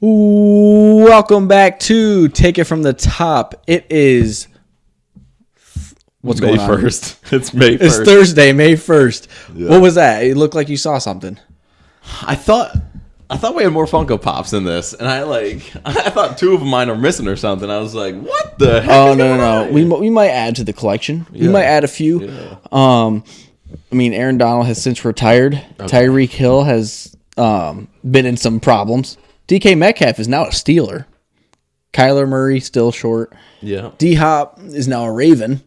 Welcome back to Take It From the Top. It is May 1st. It's May 1st. It's Thursday, May 1st. Yeah. What was that? It looked like you saw something. I thought we had more Funko Pops in this, and I thought two of mine are missing or something. I was like, what the heck? Oh no. We might add to the collection. We might add a few. Yeah. I mean, Aaron Donald has since retired. Okay. Tyreek Hill has been in some problems. DK Metcalf is now a Steeler. Kyler Murray still short. Yeah. D-Hop is now a Raven.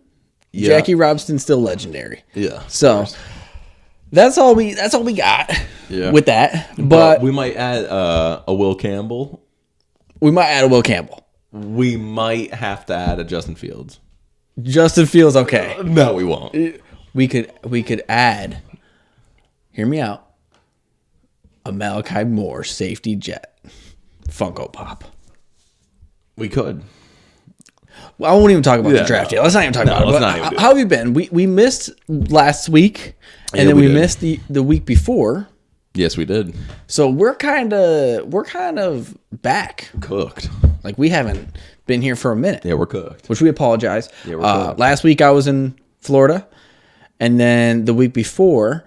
Yeah. Jackie Robinson still legendary. Yeah. So that's all we got with that. But we might add a Will Campbell. We might add a Will Campbell. We might have to add a Justin Fields. Justin Fields, okay. No, we won't. We could add, hear me out, a Malachi Moore safety jet Funko Pop. We could. Well, I won't even talk about the draft yet. Let's not even talk about it. How have you been? We missed last week, and then we missed the week before. Yes, we did. So we're kind of back. Cooked. Like we haven't been here for a minute. Yeah, we're cooked. Which we apologize. Yeah, we're cooked. Last week I was in Florida, and then the week before,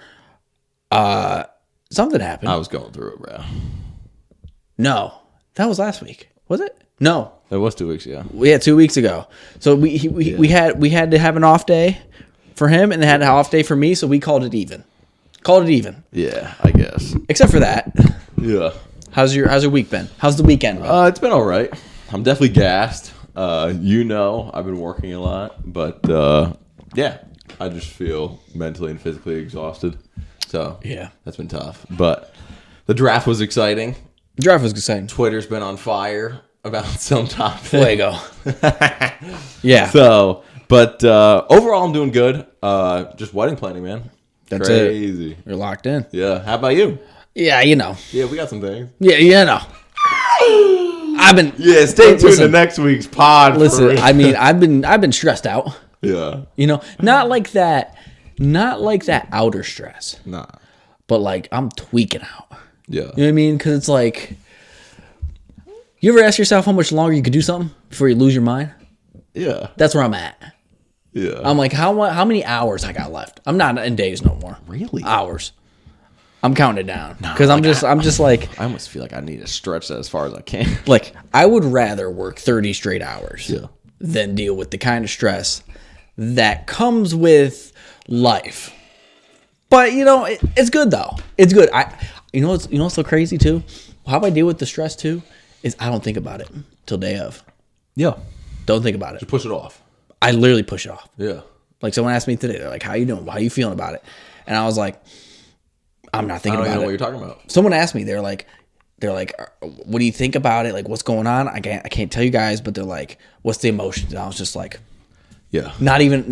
something happened. I was going through it, bro. No, that was last week. Was it? No, it was 2 weeks ago. Yeah, 2 weeks ago. So we had to have an off day for him, and they had an off day for me. So we called it even. Yeah, I guess. Except for that. Yeah. How's your week been? How's the weekend been? It's been all right. I'm definitely gassed. I've been working a lot, but yeah, I just feel mentally and physically exhausted. So yeah, that's been tough. But the draft was exciting. The draft was exciting. Twitter's been on fire about some topic. Fuego. Yeah. So, but overall, I'm doing good. Just wedding planning, man. That's crazy. You're locked in. Yeah. How about you? Yeah, you know. Yeah, we got some things. Yeah, you know. Stay tuned to next week's pod. Listen, I mean, I've been stressed out. Yeah. You know, not like that outer stress. Nah. But like I'm tweaking out. Yeah. You know what I mean? Because it's like, you ever ask yourself how much longer you could do something before you lose your mind? Yeah. That's where I'm at. Yeah. I'm like, how many hours I got left? I'm not in days no more. Really? Hours. I'm counting it down because I'm just like I almost feel like I need to stretch that as far as I can. Like I would rather work 30 straight hours than deal with the kind of stress that comes with life. But you know, it's good though. It's good. You know what's so crazy too? How I deal with the stress too is I don't think about it till day of. Yeah. Don't think about it. Just push it off. I literally push it off. Yeah. Like someone asked me today, they're like, "How you doing? How you feeling about it?" And I was like, I'm not thinking about it. I don't know what you're talking about. Someone asked me, they're like, what do you think about it? Like, what's going on? I can't tell you guys, but they're like, what's the emotions? And I was just like, yeah, not even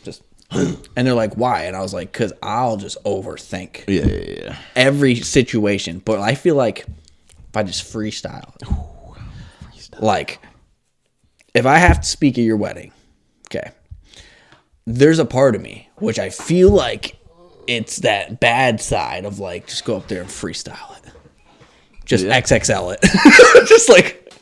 just, and they're like, why? And I was like, cause I'll just overthink every situation. But I feel like if I just freestyle, like if I have to speak at your wedding, okay, there's a part of me, which I feel like it's that bad side of like, just go up there and freestyle it. Just XXL it. Just like,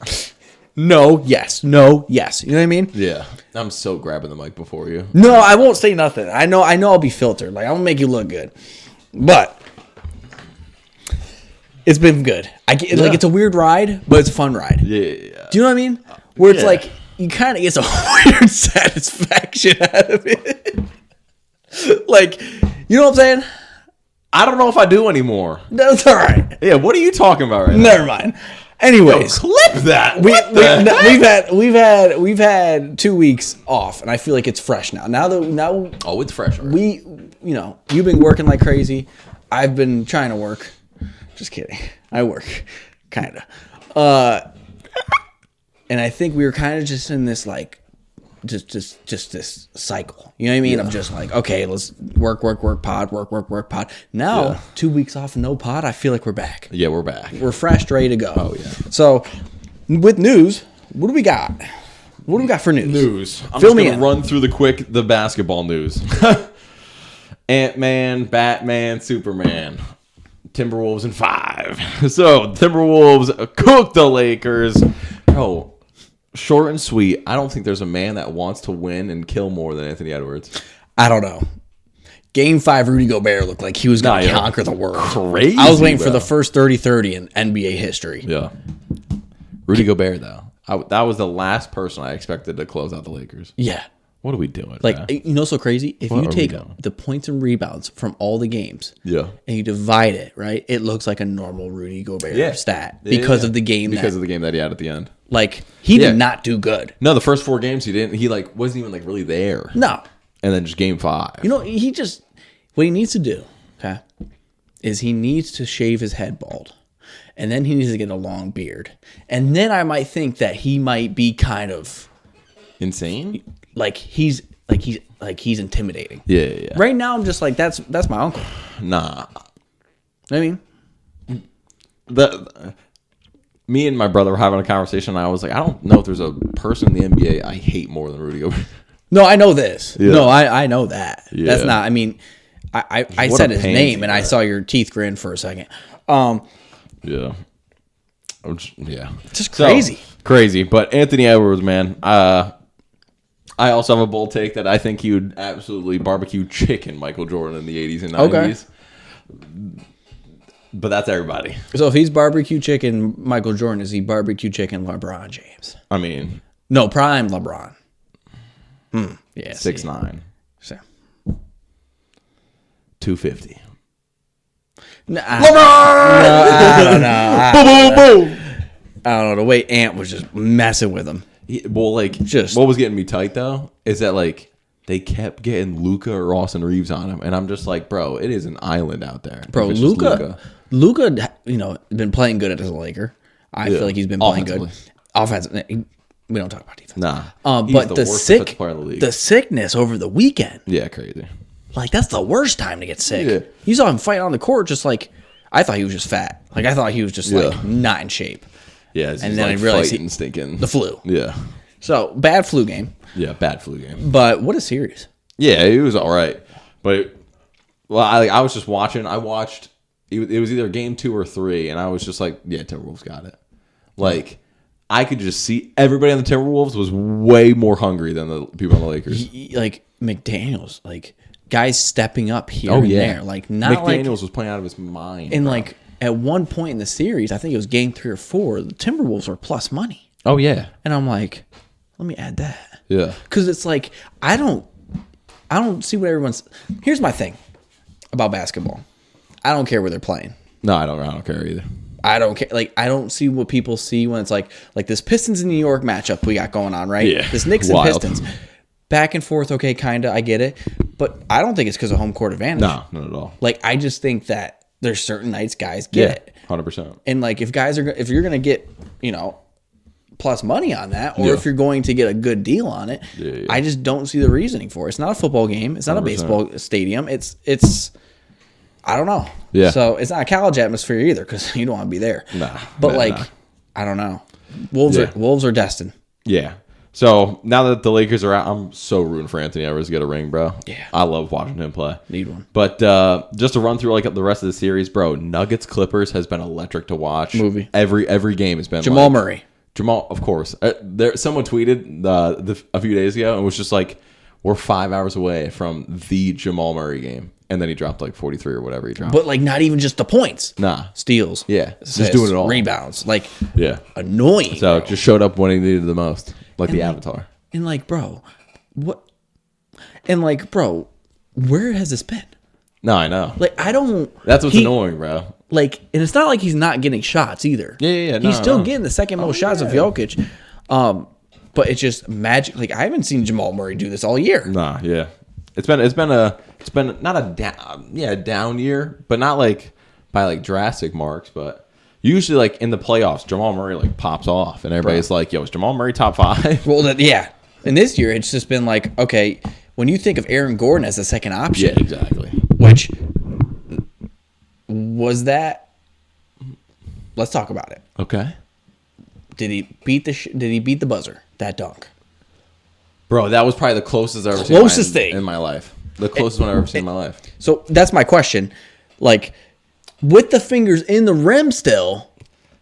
no, yes. You know what I mean? Yeah. I'm so grabbing the mic before you. No, I won't say nothing. I know I'll be filtered. Like, I'm going to make you look good. But it's been good. Like, it's a weird ride, but it's a fun ride. Yeah. Do you know what I mean? Where it's like, you kind of get some weird satisfaction out of it. Like, you know what I'm saying? I don't know if I do anymore. That's all right. Yeah, what are you talking about right now? Never mind. Anyways, clip that. We've had 2 weeks off, and I feel like it's fresh now. Now it's fresh. Right? You've been working like crazy. I've been trying to work. Just kidding. I work, kind of. And I think we were kind of just in this like. Just this cycle. You know what I mean? Yeah. I'm just like, okay, let's work, pod. Now, 2 weeks off, no pod, I feel like we're back. Yeah, we're back. We're fresh, ready to go. Oh, yeah. So, with news, what do we got? What do we got for news? I'm just going to run through the basketball news. Ant-Man, Batman, Superman. Timberwolves in 5. So Timberwolves cooked the Lakers. Bro, short and sweet. I don't think there's a man that wants to win and kill more than Anthony Edwards. I don't know. Game 5, Rudy Gobert looked like he was going to conquer the world. Crazy. I was waiting for the first 30-30 in NBA history. Yeah. Rudy Gobert, though. That was the last person I expected to close out the Lakers. Yeah. What are we doing? Like, man? you know what's so crazy? If you take the points and rebounds from all the games and you divide it, right, it looks like a normal Rudy Gobert stat because of the game. Because of the game that he had at the end. Like, he did not do good. No, the first 4 games he didn't. He, like, wasn't even, like, really there. No. And then just game 5. You know, what he needs to do, okay, is he needs to shave his head bald. And then he needs to get a long beard. And then I might think that he might be kind of insane. Like he's intimidating. Yeah. Right now I'm just like that's my uncle. Nah. I mean, me and my brother were having a conversation and I was like, I don't know if there's a person in the NBA I hate more than Rudy Gobert. No, I know this. Yeah. No, I know that. Yeah. That's not, I mean, I said his name and I saw your teeth grin for a second. Yeah. Just crazy. So, crazy. But Anthony Edwards, man, I also have a bold take that I think he would absolutely barbecue chicken Michael Jordan in the 80s and 90s. Okay. But that's everybody. So if he's barbecue chicken Michael Jordan, is he barbecue chicken LeBron James? I mean. No, prime LeBron. Yeah. 6'9". So. 250. LeBron! I don't know. Boom, boom, boom. I don't know. The way Ant was just messing with him. Well, like, what was getting me tight, though, is that, like, they kept getting Luka or Austin Reeves on him. And I'm just like, bro, it is an island out there. Bro, Luka, you know, been playing good as a Laker. I feel like he's been playing good. Offensively. We don't talk about defense. Nah. But the sickness over the weekend. Yeah, crazy. Like, that's the worst time to get sick. Yeah. You saw him fight on the court just like, I thought he was just fat. Like, I thought he was just, like, not in shape. Yeah, and then I realized stinking. The flu. Yeah. So, bad flu game. Yeah, bad flu game. But what a series. Yeah, it was all right. But, well, I was just watching. I watched, it was either game 2 or 3, and I was just like, yeah, Timberwolves got it. Like, I could just see everybody on the Timberwolves was way more hungry than the people on the Lakers. Like, McDaniels, like, guys stepping up here and there. Like, not McDaniels was playing out of his mind. And, like, at one point in the series, I think it was game 3 or 4, the Timberwolves were plus money. Oh, yeah. And I'm like, let me add that. Yeah. Because it's like, I don't see what everyone's... Here's my thing about basketball. I don't care where they're playing. No, I don't care either. I don't care. Like, I don't see what people see when it's like this Pistons in New York matchup we got going on, right? Yeah. This Knicks and Pistons. Back and forth, okay, kind of, I get it. But I don't think it's because of home court advantage. No, not at all. Like, I just think that there's certain nights guys get it. 100%. And, like, if you're going to get, you know, plus money on that, or if you're going to get a good deal on it, I just don't see the reasoning for it. It's not a football game. It's not 100%. A baseball stadium. It's I don't know. Yeah. So it's not a college atmosphere either because you don't want to be there. Nah. But I don't know. Wolves are destined. Yeah. So now that the Lakers are out, I'm so rooting for Anthony Edwards to get a ring, bro. Yeah. I love watching him play. Need one. But just to run through like the rest of the series, bro, Nuggets Clippers has been electric to watch. Movie. Every game has been Jamal Murray. Jamal, of course. Someone tweeted a few days ago and was just like, we're 5 hours away from the Jamal Murray game. And then he dropped like 43 or whatever he dropped. But like not even just the points. Nah. Steals. Yeah. Just doing it all. Rebounds. Like, So annoying. bro. Just showed up when he needed the most. Like the Avatar. And like, bro, what? And like, bro, where has this been? No, I know. Like, I don't. That's what's annoying, bro. Like, and it's not like he's not getting shots either. Yeah. He's still getting the second most shots of Jokic. But it's just magic. Like, I haven't seen Jamal Murray do this all year. Nah, yeah. It's been not a down year, but not like by like drastic marks, but usually like in the playoffs, Jamal Murray like pops off and everybody's like, yo, is Jamal Murray top 5? Well, yeah. And this year it's just been like, okay, when you think of Aaron Gordon as the second option. Yeah, exactly. Which was that? Let's talk about it. Okay. Did he beat the buzzer? That dunk. Bro, that was probably the closest I've ever seen in my life. The closest one I've ever seen in my life. So that's my question. Like, with the fingers in the rim still.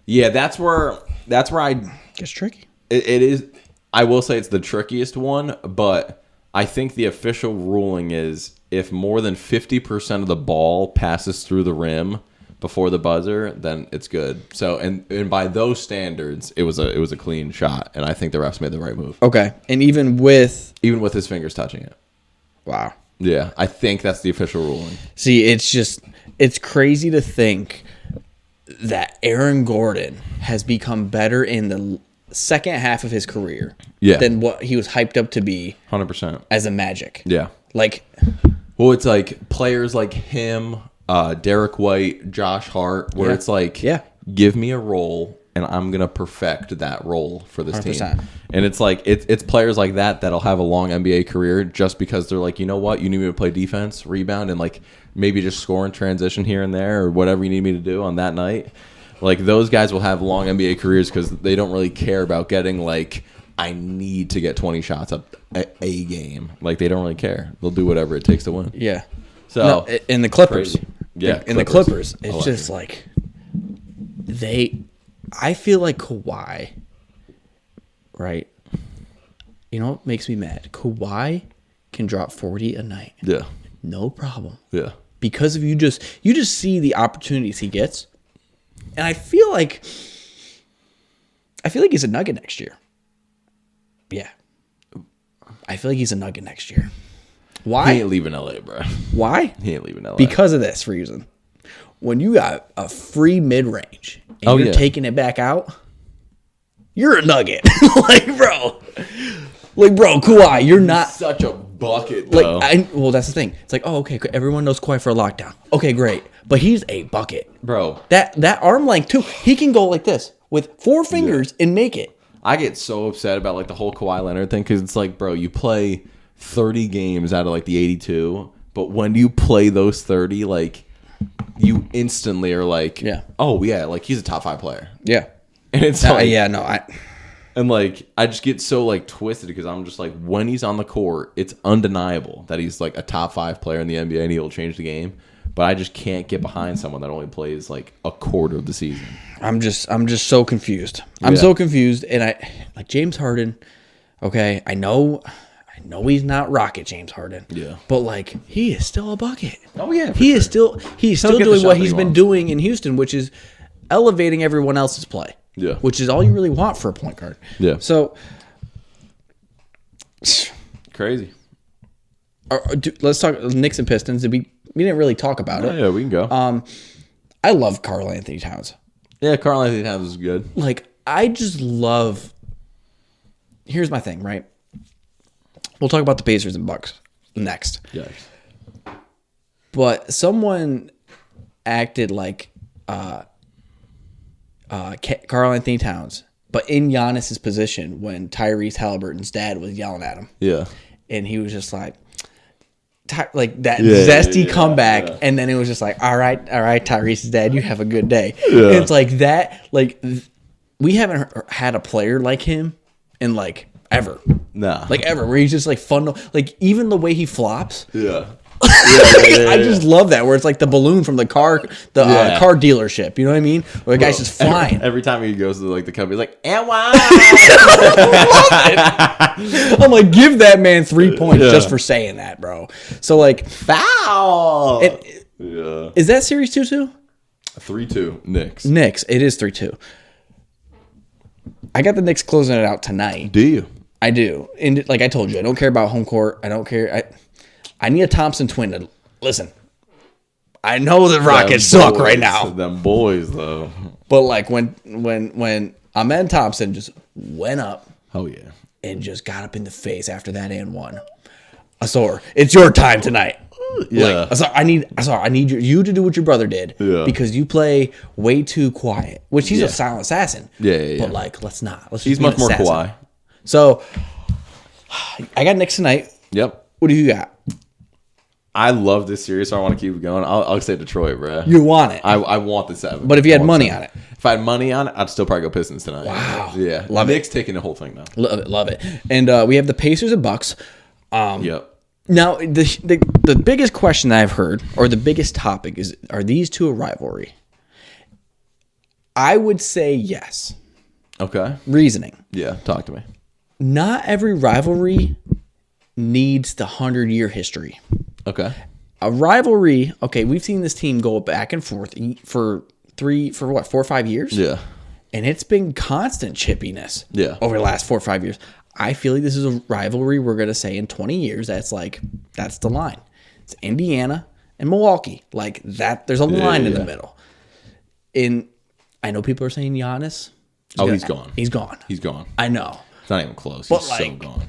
Yeah, that's where It's tricky. It is. I will say it's the trickiest one, but I think the official ruling is if more than 50% of the ball passes through the rim before the buzzer, then it's good. So and by those standards, it was a clean shot, and I think the refs made the right move. Okay, and even with his fingers touching it. Wow. Yeah, I think that's the official ruling. See, it's crazy to think that Aaron Gordon has become better in the second half of his career than what he was hyped up to be 100% as a Magic. Yeah. Like, well, it's like players like him, Derek White, Josh Hart, where it's like, give me a role and I'm going to perfect that role for this 100%. Team. And it's like, it's players like that that'll have a long NBA career just because they're like, you know what, you need me to play defense, rebound, and like maybe just score in transition here and there or whatever you need me to do on that night. Like, those guys will have long NBA careers because they don't really care about getting, like, I need to get 20 shots up a game. Like, they don't really care. They'll do whatever it takes to win. Yeah. So, in the Clippers. Crazy. Yeah. In the Clippers, it's just like, I feel like Kawhi, right? You know what makes me mad? Kawhi can drop 40 a night. Yeah. No problem. Yeah. Because of you just see the opportunities he gets. And I feel like he's a Nugget next year. Yeah. I feel like he's a Nugget next year. Why? He ain't leaving LA, bro. Why? He ain't leaving LA. Because of this reason. When you got a free mid-range and you're taking it back out, you're a Nugget. Like, bro, Kawhi, you're not such a bucket, though. Well, that's the thing. It's like, oh, okay, everyone knows Kawhi for a lockdown. Okay, great. But he's a bucket. Bro. That arm length, too. He can go like this with 4 fingers and make it. I get so upset about, like, the whole Kawhi Leonard thing because it's like, bro, you play 30 games out of, like, the 82, but when you play those 30, like, you instantly are like, oh, yeah, like, he's a top 5 player. Yeah. And it's like, and, like, I just get so, like, twisted because I'm just like, when he's on the court, it's undeniable that he's, like, a top 5 player in the NBA and he'll change the game. But I just can't get behind someone that only plays, like, a quarter of the season. I'm just so confused. I'm so confused. And like James Harden, okay, I know he's not Rocket James Harden. Yeah. But, like, he is still a bucket. Oh, yeah. He's still doing what he's been doing in Houston, which is elevating everyone else's play. Yeah. Which is all you really want for a point guard. Yeah. So, crazy. Let's talk Knicks and Pistons. We didn't really talk about it. Yeah, we can go. I love Karl Anthony Towns. Yeah, Karl Anthony Towns is good. Like, I just love. Here's my thing, right? We'll talk about the Pacers and Bucks next. Yes. But someone acted like Karl Anthony Towns, but in Giannis's position when Tyrese Halliburton's dad was yelling at him. Yeah. And he was just like that zesty comeback, and then it was just like, all right, Tyrese's dad, you have a good day. Yeah. It's like that. Like, we haven't had a player like him in, like, ever. Nah. Like, ever. Where he's just, like, fun. Like, even the way he flops. Yeah. I just love that, where it's like the balloon from the car dealership. You know what I mean? Where the guy's just flying. Every time he goes to, like, the company, he's like, and why? I'm like, give that man 3 points just for saying that, bro. So, like, foul. Is that series 2-2? 3-2 Knicks. It is 3-2. I got the Knicks closing it out tonight. Do you? I do. And like I told you, I don't care about home court. I don't care. I need a Thompson twin to listen. I know the Rockets suck right now. Them boys, though. But, like, when Amen Thompson just went up. Oh, yeah. And just got up in the face after that and won. Asor, it's your time tonight. Yeah. Like, I need you to do what your brother did. Yeah. Because you play way too quiet. Which he's a silent assassin. Yeah. But, like, let's not. He's much more Kawhi. So, I got Knicks tonight. Yep. What do you got? I love this series, so I want to keep it going. I'll say Detroit, bro. You want it. I want the 7. But if you had money on it. If I had money on it, I'd still probably go Pistons tonight. Wow. Yeah. Love Knicks taking the whole thing now. Love it. And we have the Pacers and Bucks. Yep. Now, the biggest question that I've heard, or the biggest topic, is: are these two a rivalry? I would say yes. Okay. Reasoning. Yeah, talk to me. Not every rivalry needs the 100-year history. Okay. A rivalry. Okay, we've seen this team go back and forth for 4 or 5 years. Yeah. And it's been constant chippiness. Yeah. Over the last 4 or 5 years. I feel like this is a rivalry we're going to say in 20 years. That's the line. It's Indiana and Milwaukee. Like that, there's a line in the middle. I know people are saying Giannis. He's gone. He's gone. He's gone. I know. It's not even close. But He's so gone.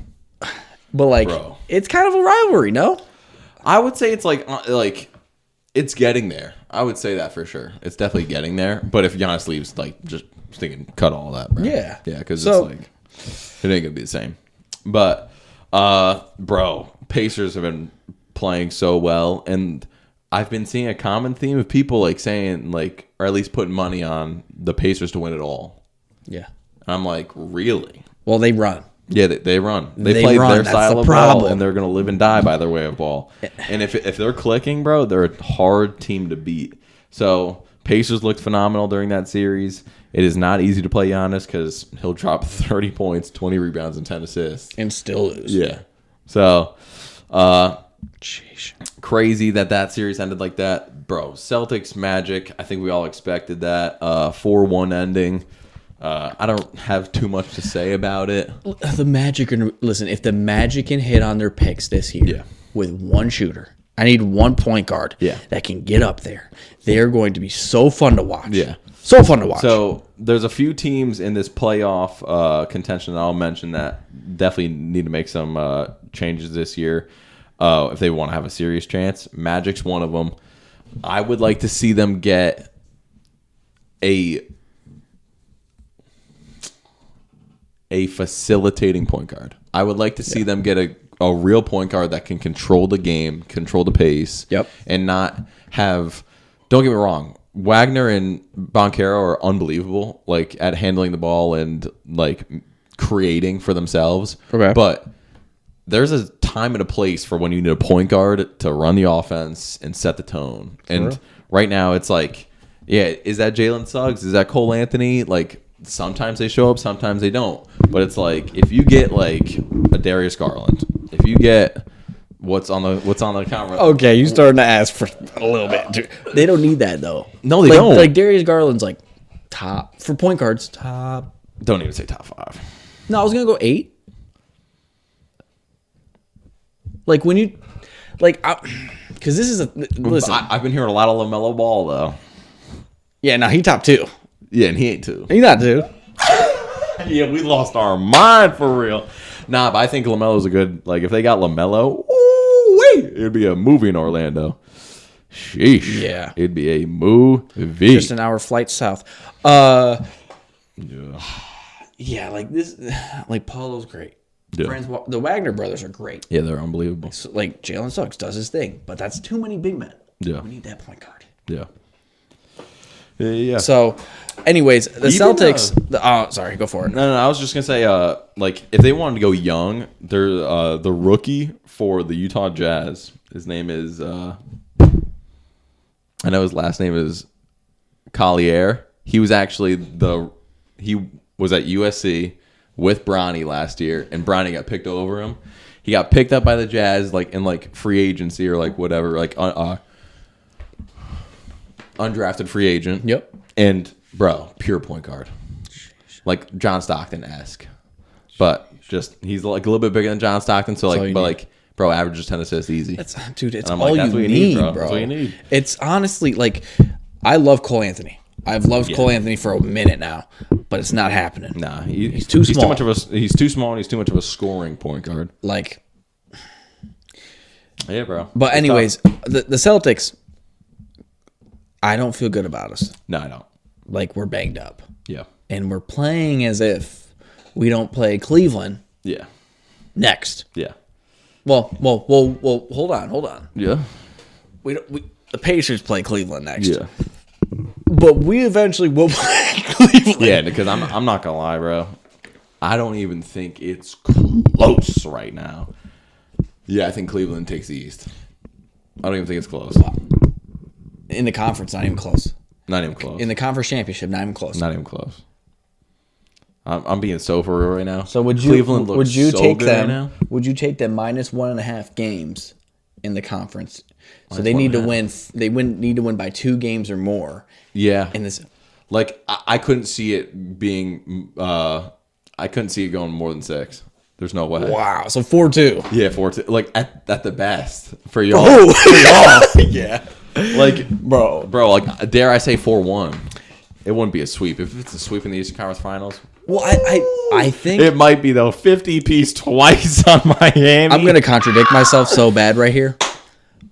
But like, Bro. It's kind of a rivalry, no? I would say it's like it's getting there. I would say that for sure. It's definitely getting there. But if Giannis leaves, like, just thinking, cut all that, bro. Yeah. Yeah, because it's like, it ain't gonna be the same. But, bro, Pacers have been playing so well, and I've been seeing a common theme of people like saying like, or at least putting money on the Pacers to win it all. Yeah. And I'm like, really? Well, they run. Yeah, they run. They They play run. their That's style the of problem. ball, and they're going to live and die by their way of ball. And if they're clicking, bro, they're a hard team to beat. So Pacers looked phenomenal during that series. It is not easy to play Giannis because he'll drop 30 points, 20 rebounds, and 10 assists. And still lose. Yeah. So, Sheesh. crazy that series ended like that. Bro, Celtics, Magic, I think we all expected that. 4-1 ending. I don't have too much to say about it. The Magic, listen, if the Magic can hit on their picks this year with one shooter, I need one point guard that can get up there. They're going to be so fun to watch. Yeah. So fun to watch. So there's a few teams in this playoff contention that I'll mention that definitely need to make some changes this year if they want to have a serious chance. Magic's one of them. I would like to see them get a facilitating point guard. I would like to see them get a real point guard that can control the game, control the pace, and not have. Don't get me wrong, Wagner and Banchero are unbelievable, like at handling the ball and like creating for themselves. Okay. But there's a time and a place for when you need a point guard to run the offense and set the tone. And right now, it's like, is that Jalen Suggs? Is that Cole Anthony? Like. Sometimes they show up, sometimes they don't. But it's like if you get like a Darius Garland, if you get what's on the camera. Okay, you starting to ask for a little bit too. They don't need that though. No, they don't. Like Darius Garland's like top for point guards. Top. Don't even say top 5. No, I was gonna go 8. Like when you, like, because this is a listen. I've been hearing a lot of LaMelo Ball though. Yeah, no, he top 2. Yeah, and he ain't 2. He's not 2. Yeah, we lost our mind for real. Nah, but I think LaMelo's a good. Like if they got LaMelo, it'd be a movie in Orlando. Sheesh. Yeah, it'd be a movie. Just an hour flight south. Yeah, like this. Like Paulo's great. Yeah. The Wagner brothers are great. Yeah, they're unbelievable. So, like Jalen Suggs does his thing, but that's too many big men. Yeah, we need that point guard. Yeah. Yeah. So, anyways, the Celtics. Sorry, go for it. No, I was just gonna say, like if they wanted to go young, they're the rookie for the Utah Jazz. His name is, I know his last name is Collier. He was actually he was at USC with Bronny last year, and Bronny got picked over him. He got picked up by the Jazz, like in like free agency or like whatever, like undrafted free agent. Yep. And bro, pure point guard, like John Stockton-esque, but just he's like a little bit bigger than John Stockton. So like, but like, bro, averages 10 assists easy. It's all like, that's you what need, bro. bro. That's what you need. It's honestly like, I love Cole Anthony. I've loved Cole Anthony for a minute now, but it's not happening. Nah, he's too small. He's too small, and he's too much of a scoring point guard. Like, yeah, bro. But anyways, the Celtics. I don't feel good about us. No, I don't. Like we're banged up. Yeah. And we're playing as if we don't play Cleveland. Yeah. Next. Yeah. Well. Hold on. Yeah. The Pacers play Cleveland next. Yeah. But we eventually will play Cleveland. Yeah, because I'm not gonna lie, bro. I don't even think it's close right now. Yeah, I think Cleveland takes the East. I don't even think it's close. In the conference, not even close. Not even close. In the conference championship, not even close. Not even close. I'm being so for real right now. So would you Cleveland looks would you so take good them? right now. Would you take them minus 1.5 games in the conference? So Minus they need to 1.5. win. They need to win by 2 games or more. Yeah. In this, Like I couldn't see it being. I couldn't see it going more than 6. There's no way. wow. So 4-2. Yeah, 4-2. Like at the best for y'all. Oh, For y'all. yeah, Like bro. Like dare I say 4-1? It wouldn't be a sweep. If it's a sweep in the Eastern Conference Finals, Well, I think it might be though. 50-piece twice on Miami. I'm gonna contradict myself so bad right here,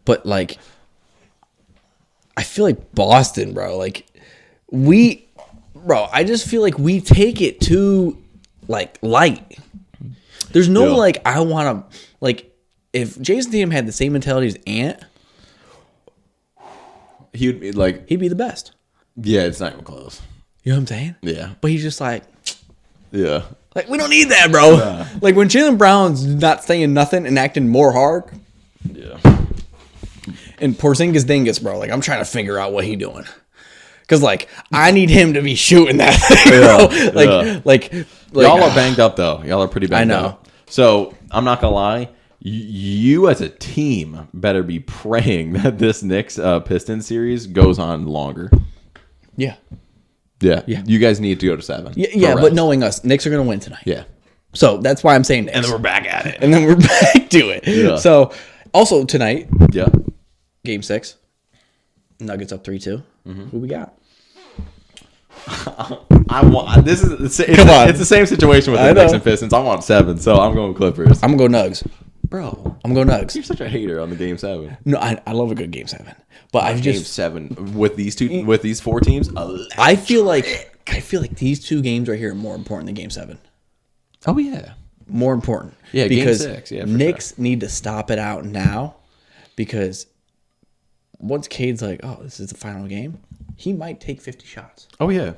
but like, I feel like Boston, bro. Like, I just feel like we take it too like light. There's no Yeah. like I want to like if Jason Tatum had the same mentality as Ant, He would be like, he'd be the best. yeah, it's not even close. You know what I'm saying? Yeah, But he's just like yeah. we don't need that, bro. Nah. Like when Jaylen Brown's not saying nothing and acting more hard, Yeah. and Porzingis dingus, bro. Like I'm trying to figure out what he doing. Cause like I need him to be shooting that thing, bro. Like Y'all are banged up though. Y'all are pretty banged I know. up. So I'm not gonna lie. You as a team better be praying that this Knicks Pistons series goes on longer. yeah. Yeah. You guys need to go to 7. Yeah, but knowing us, Knicks are gonna win tonight. Yeah. So that's why I'm saying Knicks. And then we're back at it. And then we're back to it. Yeah. So also tonight, Yeah. Game 6, Nuggets up 3-2. Mm-hmm. Who we got? I want. This is. It's the same situation with I the Knicks know. and Pistons. I want 7, so I'm going Clippers. I'm gonna go Nugs. Bro, I'm gonna go Nugs. you're such a hater on the Game 7. No, I love a good Game 7, but I've Game just 7 with these 4 teams. I feel like these 2 games right here are more important than Game 7. Oh yeah. More important. Yeah, Game because 6, yeah, for Knicks need to stop it out now, because once Cade's like, oh, this is the final game, he might take 50 shots. Oh yeah.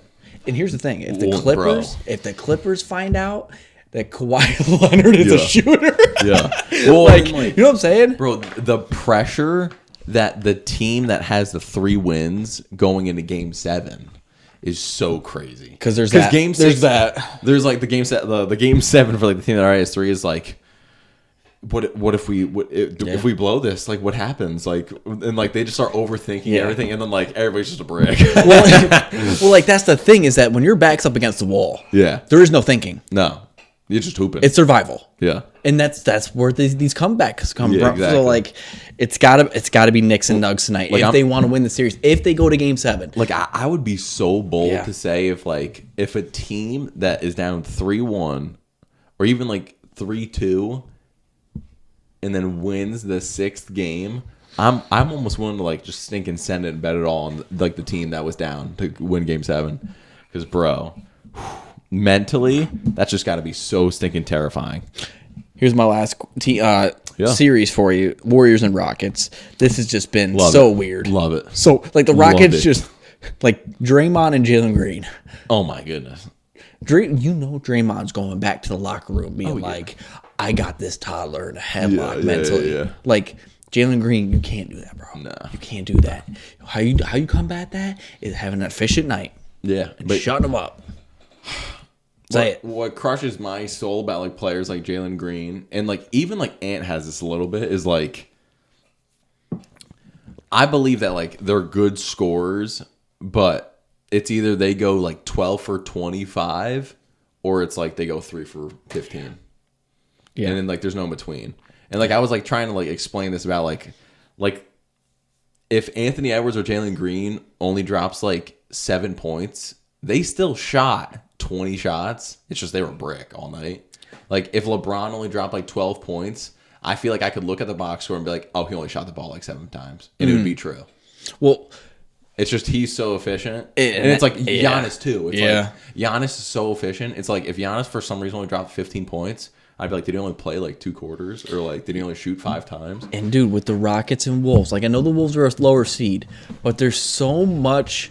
And here's the thing: if the Well, Clippers find out that Kawhi Leonard is a shooter, Yeah. Well, like, you know what I'm saying? bro, the pressure that the team that has the 3 wins going into Game 7 is so crazy. Because there's that. Game 6, There's that. There's like the Game 7 for like the team that already has 3 is like, what if we if we blow this? Like, what happens? Like, and like they just start overthinking everything, and then like everybody's just a brick. Well, like that's the thing, is that when your back's up against the wall, Yeah. there is no thinking. No, you're just hooping. It's survival. Yeah. And that's where these comebacks come Yeah, from. exactly. So like, it's gotta be Knicks and Nugs tonight if they want to win the series. If they go to Game 7, Like I would be so bold Yeah. to say if a team that is down 3-1 or even like 3-2 and then wins the 6th game, I'm almost willing to like just stink and send it and bet it all on like the team that was down to win Game 7. Because bro, mentally that's just got to be so stinking terrifying. here's my last series for you: Warriors and Rockets. This has just been weird. Love it. So like the Love Rockets it. just like Draymond and Jalen Green. Oh my goodness. Draymond's going back to the locker room being like, I got this toddler in a headlock mentally. yeah. Like Jalen Green, you can't do that, bro. No. You can't do that. How you combat that is having an efficient night. Yeah, And shutting them up. Say it. What crushes my soul about like players like Jalen Green and like even like Ant has this a little bit is like I believe that like they're good scorers, but it's either they go like 12 for 25 or it's like they go 3 for 15. Yeah. And then like there's no in between. And like I was like trying to like explain this about like if Anthony Edwards or Jalen Green only drops like 7 points, they still shot 20 shots. It's just they were brick all night. Like if LeBron only dropped like 12 points, I feel like I could look at the box score and be like, oh, he only shot the ball like 7 times. And it would be true. Well, It's just he's so efficient. And it's like Giannis too. It's like Giannis is so efficient. It's like if Giannis for some reason only dropped 15 points, I'd be like, did he only play like 2 quarters? Or like, did he only shoot 5 times? and dude, with the Rockets and Wolves, like I know the Wolves are a lower seed, but there's so much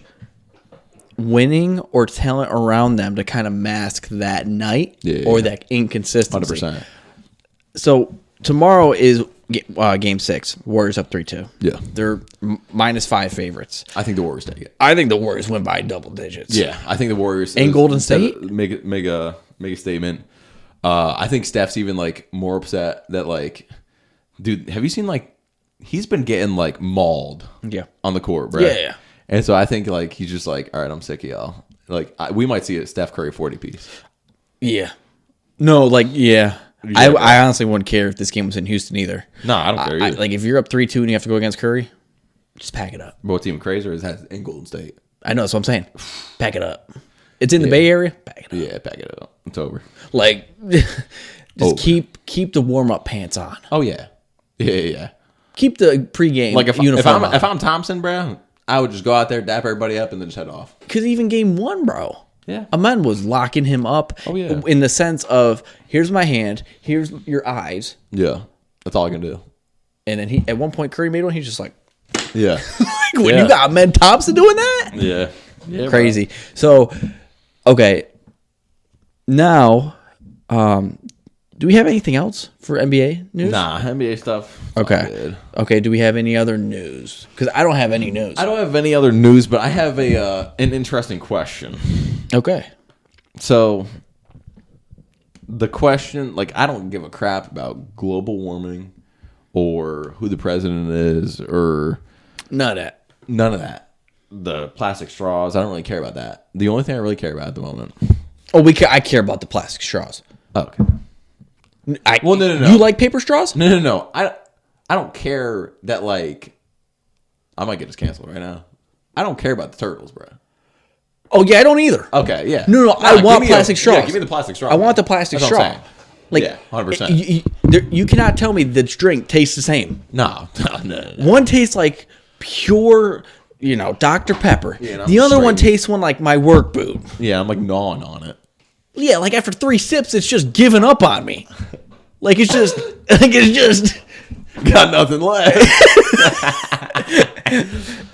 winning or talent around them to kind of mask that night or that inconsistency. 100%. So tomorrow is Game 6. Warriors up 3-2. Yeah. They're -5 favorites. I think the Warriors take it. I think the Warriors win by double digits. Yeah, I think the Warriors And Golden State make a statement. I think Steph's even like more upset that like, dude, have you seen like he's been getting like mauled on the court, bro. Yeah. And so I think like he's just like, all right, I'm sick of y'all. Like we might see a Steph Curry 40 piece. Yeah. No, like I honestly wouldn't care if this game was in Houston either. No, I don't care either. Like if you're up 3-2 and you have to go against Curry, just pack it up. But what's even crazier is that in Golden State. I know, that's what I'm saying. Pack it up. It's in the Bay Area. Pack it up. Yeah, pack it up. It's over. Like, just keep the warm up pants on. Oh yeah. Yeah. Keep the pregame like uniform on. If I'm Thompson, bro, I would just go out there, dap everybody up, and then just head off. Because even game 1, bro. Yeah. Amen was locking him up. Oh, yeah. In the sense of, here's my hand, here's your eyes. Yeah. That's all I can do. And then at one point, Curry made one. He's just like, yeah. when you got Ahmed Thompson doing that? Yeah. Crazy. Bro. So, okay. Now, do we have anything else for NBA news? Nah, NBA stuff. Okay. Okay. Do we have any other news? Because I don't have any news. I don't have any other news, but I have an interesting question. Okay. So, the question, like, I don't give a crap about global warming or who the president is or none of that. The plastic straws, I don't really care about that. The only thing I really care about at the moment. Oh, I care about the plastic straws. Oh, okay. No. You like paper straws? No. I don't care that, like, I might get this canceled right now. I don't care about the turtles, bro. Oh, yeah, I don't either. Okay, yeah. No, I want plastic straws. Yeah, give me the plastic straw. I want the plastic straw. Like, yeah, 100%. You cannot tell me this drink tastes the same. No. One tastes like pure, Dr. Pepper. Yeah, the other one tastes like my work boot. Yeah, I'm like gnawing on it. Yeah, like after 3 sips, it's just giving up on me. Like it's just got nothing left.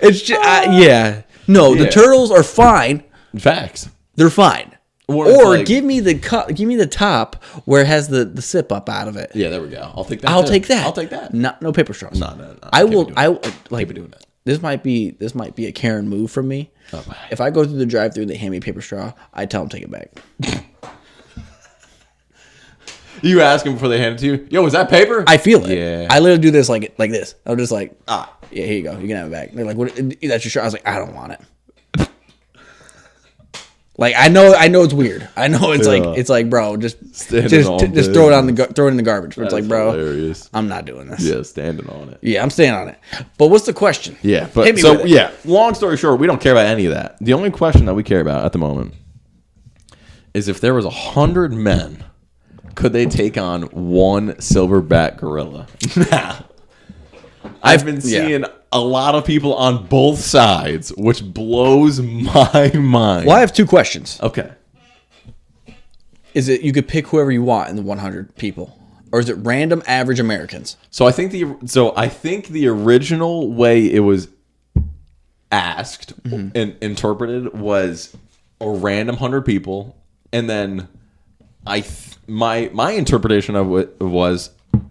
It's just yeah. No, the turtles are fine. Facts. They're fine. Or give me the top where it has the sip up out of it. Yeah, there we go. I'll take that. I'll take that. I'll take that. No paper straws. No. I will like doing that. This might be a Karen move from me. Oh, if I go through the drive-through and they hand me a paper straw, I tell them take it back. You ask them before they hand it to you. Yo, is that paper? I feel it. Yeah. I literally do this like this. I'm just like, yeah, here you go. You can have it back. They're like, what? That's your straw. I was like, I don't want it. Like I know it's weird. I know it's like, bro, just throw it on throw it in the garbage. But it's like, bro, hilarious. I'm not doing this. Yeah, standing on it. Yeah, I'm standing on it. But what's the question? Yeah, but long story short, we don't care about any of that. The only question that we care about at the moment is if there was 100 men, could they take on one silverback gorilla? I've been seeing a lot of people on both sides, which blows my mind. Well, I have 2 questions. Okay. Is it you could pick whoever you want in the 100 people, or is it random average Americans? So I think the original way it was asked and interpreted was a random 100 people, and then my interpretation of it was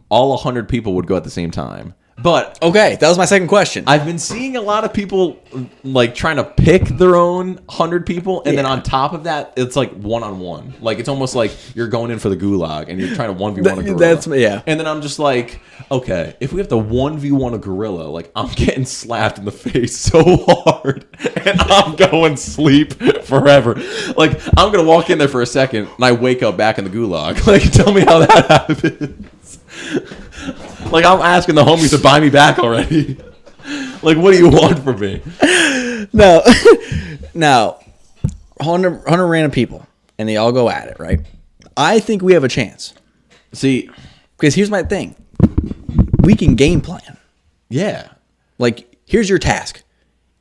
all 100 people would go at the same time. But okay, that was my second question. I've been seeing a lot of people like trying to pick their own 100 people, and then on top of that, it's like 1-on-1. Like it's almost like you're going in for the gulag, and you're trying to 1v1 a gorilla. And then I'm just like, okay, if we have to 1v1 a gorilla, like I'm getting slapped in the face so hard, and I'm going sleep forever. Like I'm gonna walk in there for a second, and I wake up back in the gulag. Like tell me how that happens. Like, I'm asking the homies to buy me back already. Like, what do you want from me? No. Now, 100 random people, and they all go at it, right? I think we have a chance. See, because here's my thing. We can game plan. Yeah. Like, here's your task.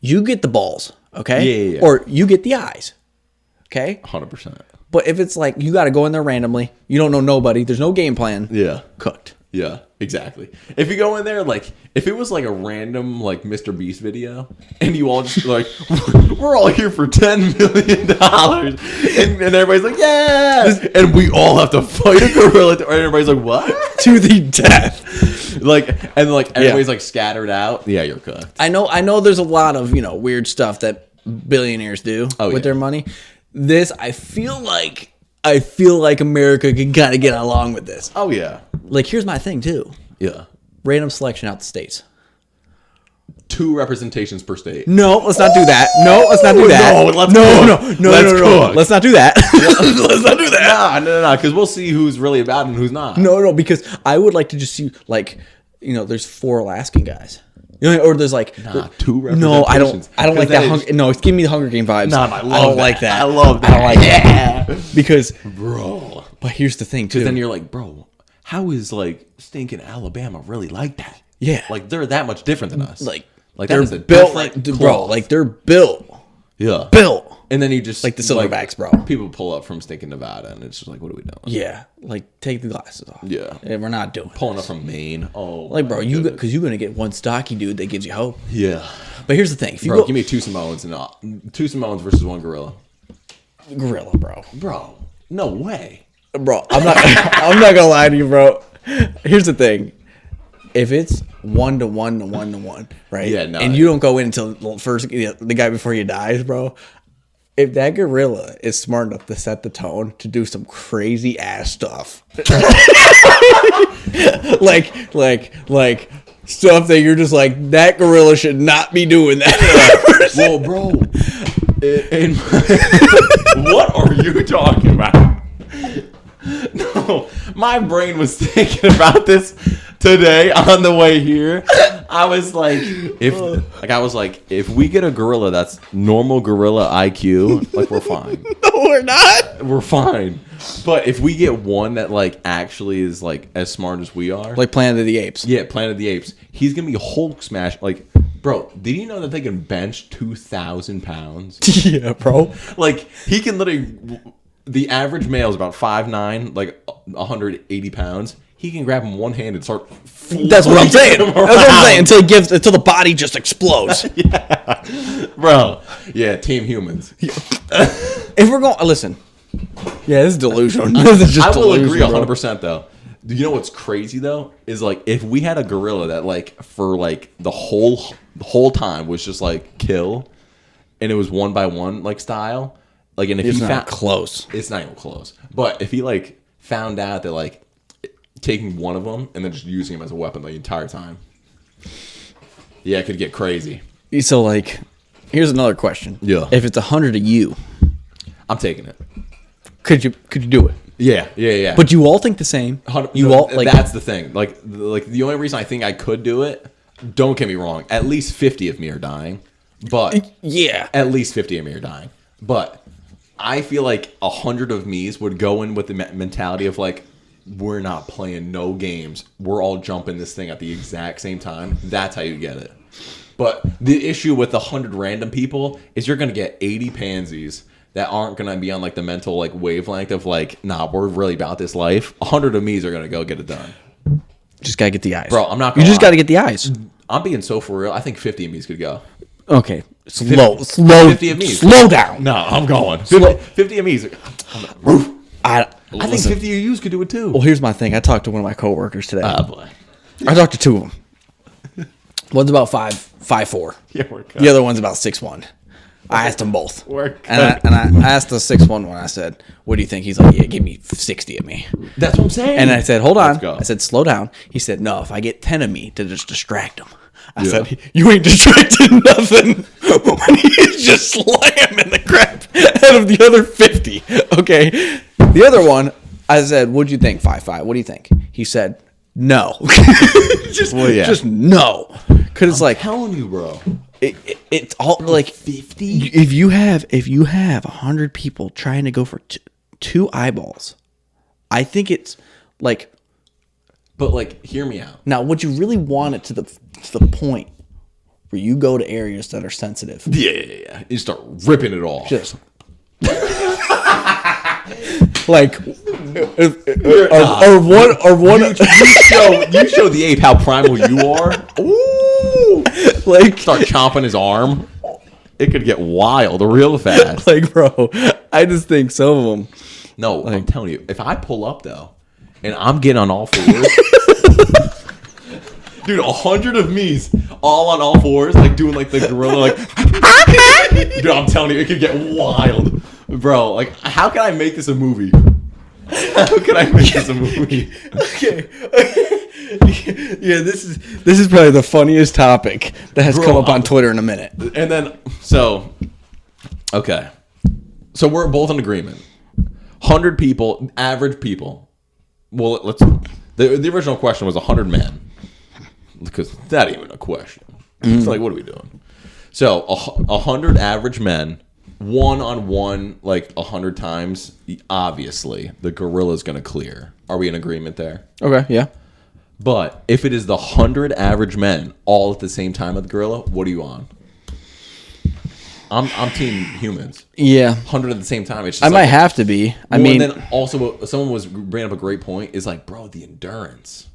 You get the balls, okay? Yeah. Or you get the eyes, okay? 100%. But if it's like, you got to go in there randomly, you don't know nobody, there's no game plan. Yeah. Cooked. Yeah, exactly. If you go in there, like, if it was like a random, like, Mr. Beast video, and you all just, like, we're all here for $10 million, and everybody's like, yeah! And we all have to fight a gorilla, and everybody's like, what? To the death. Like, and, like, everybody's, like, scattered out. Yeah, you're cooked. I know there's a lot of, weird stuff that billionaires do with their money. This, I feel like America can kind of get along with this. Oh, yeah. Like, here's my thing, too. Yeah. Random selection out the states. 2 representations per state. No, let's not do that. No, let's not do that. No, let's cook. No. Let's not do that. Let's not do that. No, because we'll see who's really about and who's not. No, because I would like to just see, like, there's 4 Alaskan guys. Or there's like 2 representations. No, I don't like that. No, it's giving me the Hunger Game vibes. No, I don't like that. I love that. I don't like that. Because, bro. But here's the thing, too. Because then you're like, bro, how is like stinking Alabama really like that? Yeah, like they're that much different than us. Like they're built like bro. Like they're built. Yeah, built. And then you just like the Silverbacks, bro. People pull up from stinking Nevada, and it's just like, what are we doing? Yeah, like take the glasses off. Yeah, and we're not doing pulling up from Maine. Oh, like bro, because you're gonna get one stocky dude that gives you hope. Yeah, but here's the thing, if you give me 2 Samoans and 2 Samoans versus 1 gorilla. Gorilla, bro, no way, bro. I'm not gonna lie to you, bro. Here's the thing. If it's 1 to 1 to 1 to 1, right? Yeah, no. And you don't go in until the guy before you dies, bro. If that gorilla is smart enough to set the tone to do some crazy ass stuff, like stuff that you're just like, that gorilla should not be doing that. Well, bro, what are you talking about? No, my brain was thinking about this today on the way here. I was like, if we get a gorilla that's normal gorilla IQ, like we're fine. No, we're not. We're fine. But if we get one that like actually is like as smart as we are, like Planet of the Apes. Yeah, Planet of the Apes. He's gonna be Hulk smash. Like, bro, did you know that they can bench 2,000 pounds? Yeah, bro. Like he can literally. The average male is about 5'9", like 180 pounds. He can grab him one hand and start. That's what I'm saying. That's what I'm saying. Until the body just explodes. Yeah, bro. Yeah, Team Humans. If we're going, listen. Yeah, this is delusional. This is just I will agree delusional, 100% though. You know what's crazy though is like if we had a gorilla that like for like the whole time was just like kill, and it was 1 by 1 like style. Like, and if it's he not close. It's not even close. But if he like found out that like taking one of them and then just using him as a weapon the entire time, yeah, it could get crazy. So like, here's another question. Yeah. If it's 100 of you, I'm taking it. Could you do it? Yeah. But you all think the same. You all like that's the thing. Like the only reason I think I could do it. Don't get me wrong. At least 50 of me are dying. But yeah, at least 50 of me are dying. But I feel like 100 of me's would go in with the mentality of like, we're not playing no games. We're all jumping this thing at the exact same time. That's how you get it. But the issue with 100 random people is you're going to get 80 pansies that aren't going to be on like the mental like wavelength of like, nah, we're really about this life. 100 of me's are going to go get it done. Just got to get the eyes. Bro, I'm not gonna You just got to get the eyes. I'm being so for real. I think 50 of me's could go. Okay. 50 of me. Slow down. No, I'm going. 50 of me. I think 50 of you could do it too. Well, here's my thing. I talked to one of my coworkers today. Oh, boy. I talked to 2 of them. One's about 5'4". Yeah, we're good. The other one's about 6'1". I asked them both. We're good. And I asked the 6'1" one. I said, what do you think? He's like, yeah, give me 60 of me. That's what I'm saying. And I said, hold on. I said, slow down. He said, no, if I get 10 of me to just distract them. I said, you ain't distracted nothing when he's just slamming the crap out of the other 50. Okay. The other one, I said, what'd you think, 5'5"? What do you think? He said, no. Just no. Because it's like, telling you, bro. It's all like 50. If you have 100 people trying to go for 2 eyeballs, I think it's like. But like, hear me out. Now, would you really want it to the point where you go to areas that are sensitive? Yeah. You start ripping it off. Just like one. You show the ape how primal you are. Ooh, like start chomping his arm. It could get wild real fast. Like, bro, I just think some of them. No, like, I'm telling you, if I pull up though, and I'm getting on all fours, dude, 100 of me's all on all fours, like doing like the gorilla, like. Dude, I'm telling you, it could get wild, bro. Like, how can I make this a movie? How can I make this a movie? Okay. Yeah, this is probably the funniest topic that has come up on Twitter in a minute. And then, so we're both in agreement. 100 people, average people. Well, the original question was 100 men, because that ain't even a question. It's like, what are we doing? So 100 average men, one-on-one, like 100 times. Obviously, the gorilla's gonna clear. Are we in agreement there? Okay, yeah. But if it is the 100 average men all at the same time with the gorilla, what are you on? I'm team humans. Yeah, 100 at the same time. It's just I might have to be. I mean, and then also someone was bringing up a great point. Is like, bro, the endurance.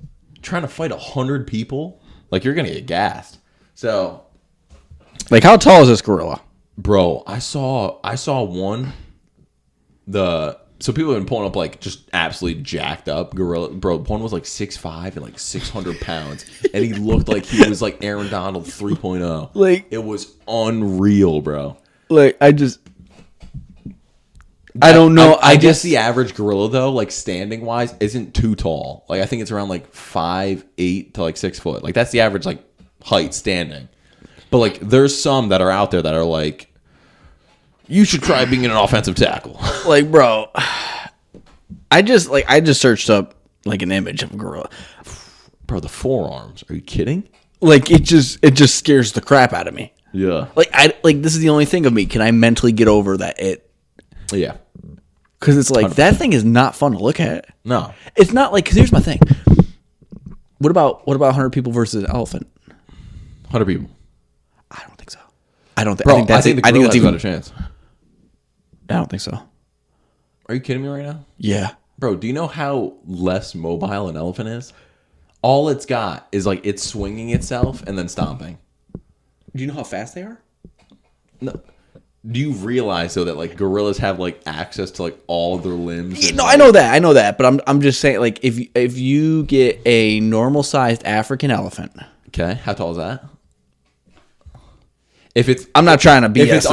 Trying to fight 100 people, like you're gonna get gassed. So, like, how tall is this gorilla? Bro, I saw one. So people have been pulling up like just absolutely jacked up gorilla. Bro, one was like 6'5" and like 600 pounds, and he looked like he was like Aaron Donald 3.0. Like, it was unreal, bro. Like, I don't know. I guess the average gorilla though, like standing wise, isn't too tall. Like I think it's around like 5'8" to like 6 foot. Like that's the average like height standing. But like there's some that are out there that are like, you should try being an offensive tackle. Like, bro, I just searched up like an image of a gorilla. Bro, the forearms. Are you kidding? Like it just scares the crap out of me. Yeah. Like this is the only thing of me. Can I mentally get over that Yeah. Because it's like 100%. That thing is not fun to look at. No. It's not like, because here's my thing. What about 100 people versus an elephant? 100 people. I don't think so. I don't think. Bro, I think that's. I think I think that's even got a chance. I don't think so. Are you kidding me right now? Yeah. Bro, do you know how less mobile an elephant is? All it's got is like it's swinging itself and then stomping. Do you know how fast they are? No. Do you realize though that like gorillas have like access to like all their limbs? No, I know that, but I'm just saying, like, if you get a normal sized African elephant. Okay, how tall is that? I'm not trying to be. If it's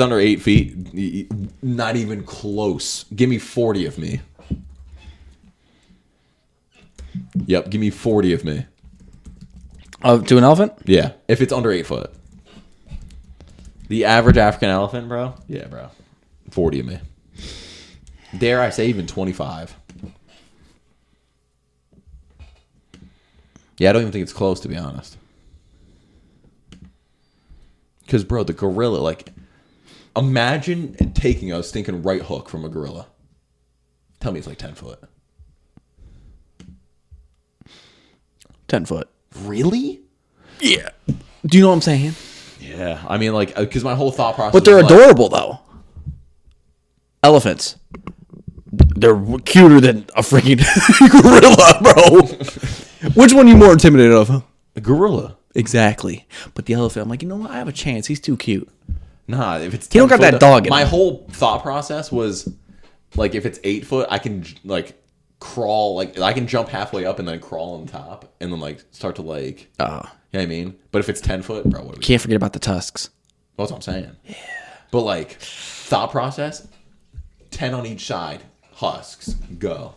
under 8 feet, not even close. Give me 40 of me. Yep, give me 40 of me. To an elephant? Yeah, if it's under 8 foot. The average African elephant, bro? Yeah, bro. 40 of me. Dare I say even 25. Yeah, I don't even think it's close, to be honest. Because, bro, the gorilla, like, imagine taking a stinking right hook from a gorilla. Tell me it's like 10 foot. 10 foot. Really? Yeah. Do you know what I'm saying? Yeah. I mean, like, because my whole thought process. But they're adorable, though. Elephants. They're cuter than a freaking gorilla, bro. Which one are you more intimidated of? A gorilla. Exactly. But the elephant, I'm like, you know what? I have a chance. He's too cute. Nah, if it's 10 he don't got that dog in my him. Whole thought process was, like, if it's 8 foot, I can, like, crawl, like, I can jump halfway up and then crawl on top and then, like, start to, like, you know what I mean? But if it's 10 foot, bro, what do we Can't forget about the tusks. That's what I'm saying. Yeah. But, like, thought process, 10 on each side, husks, go.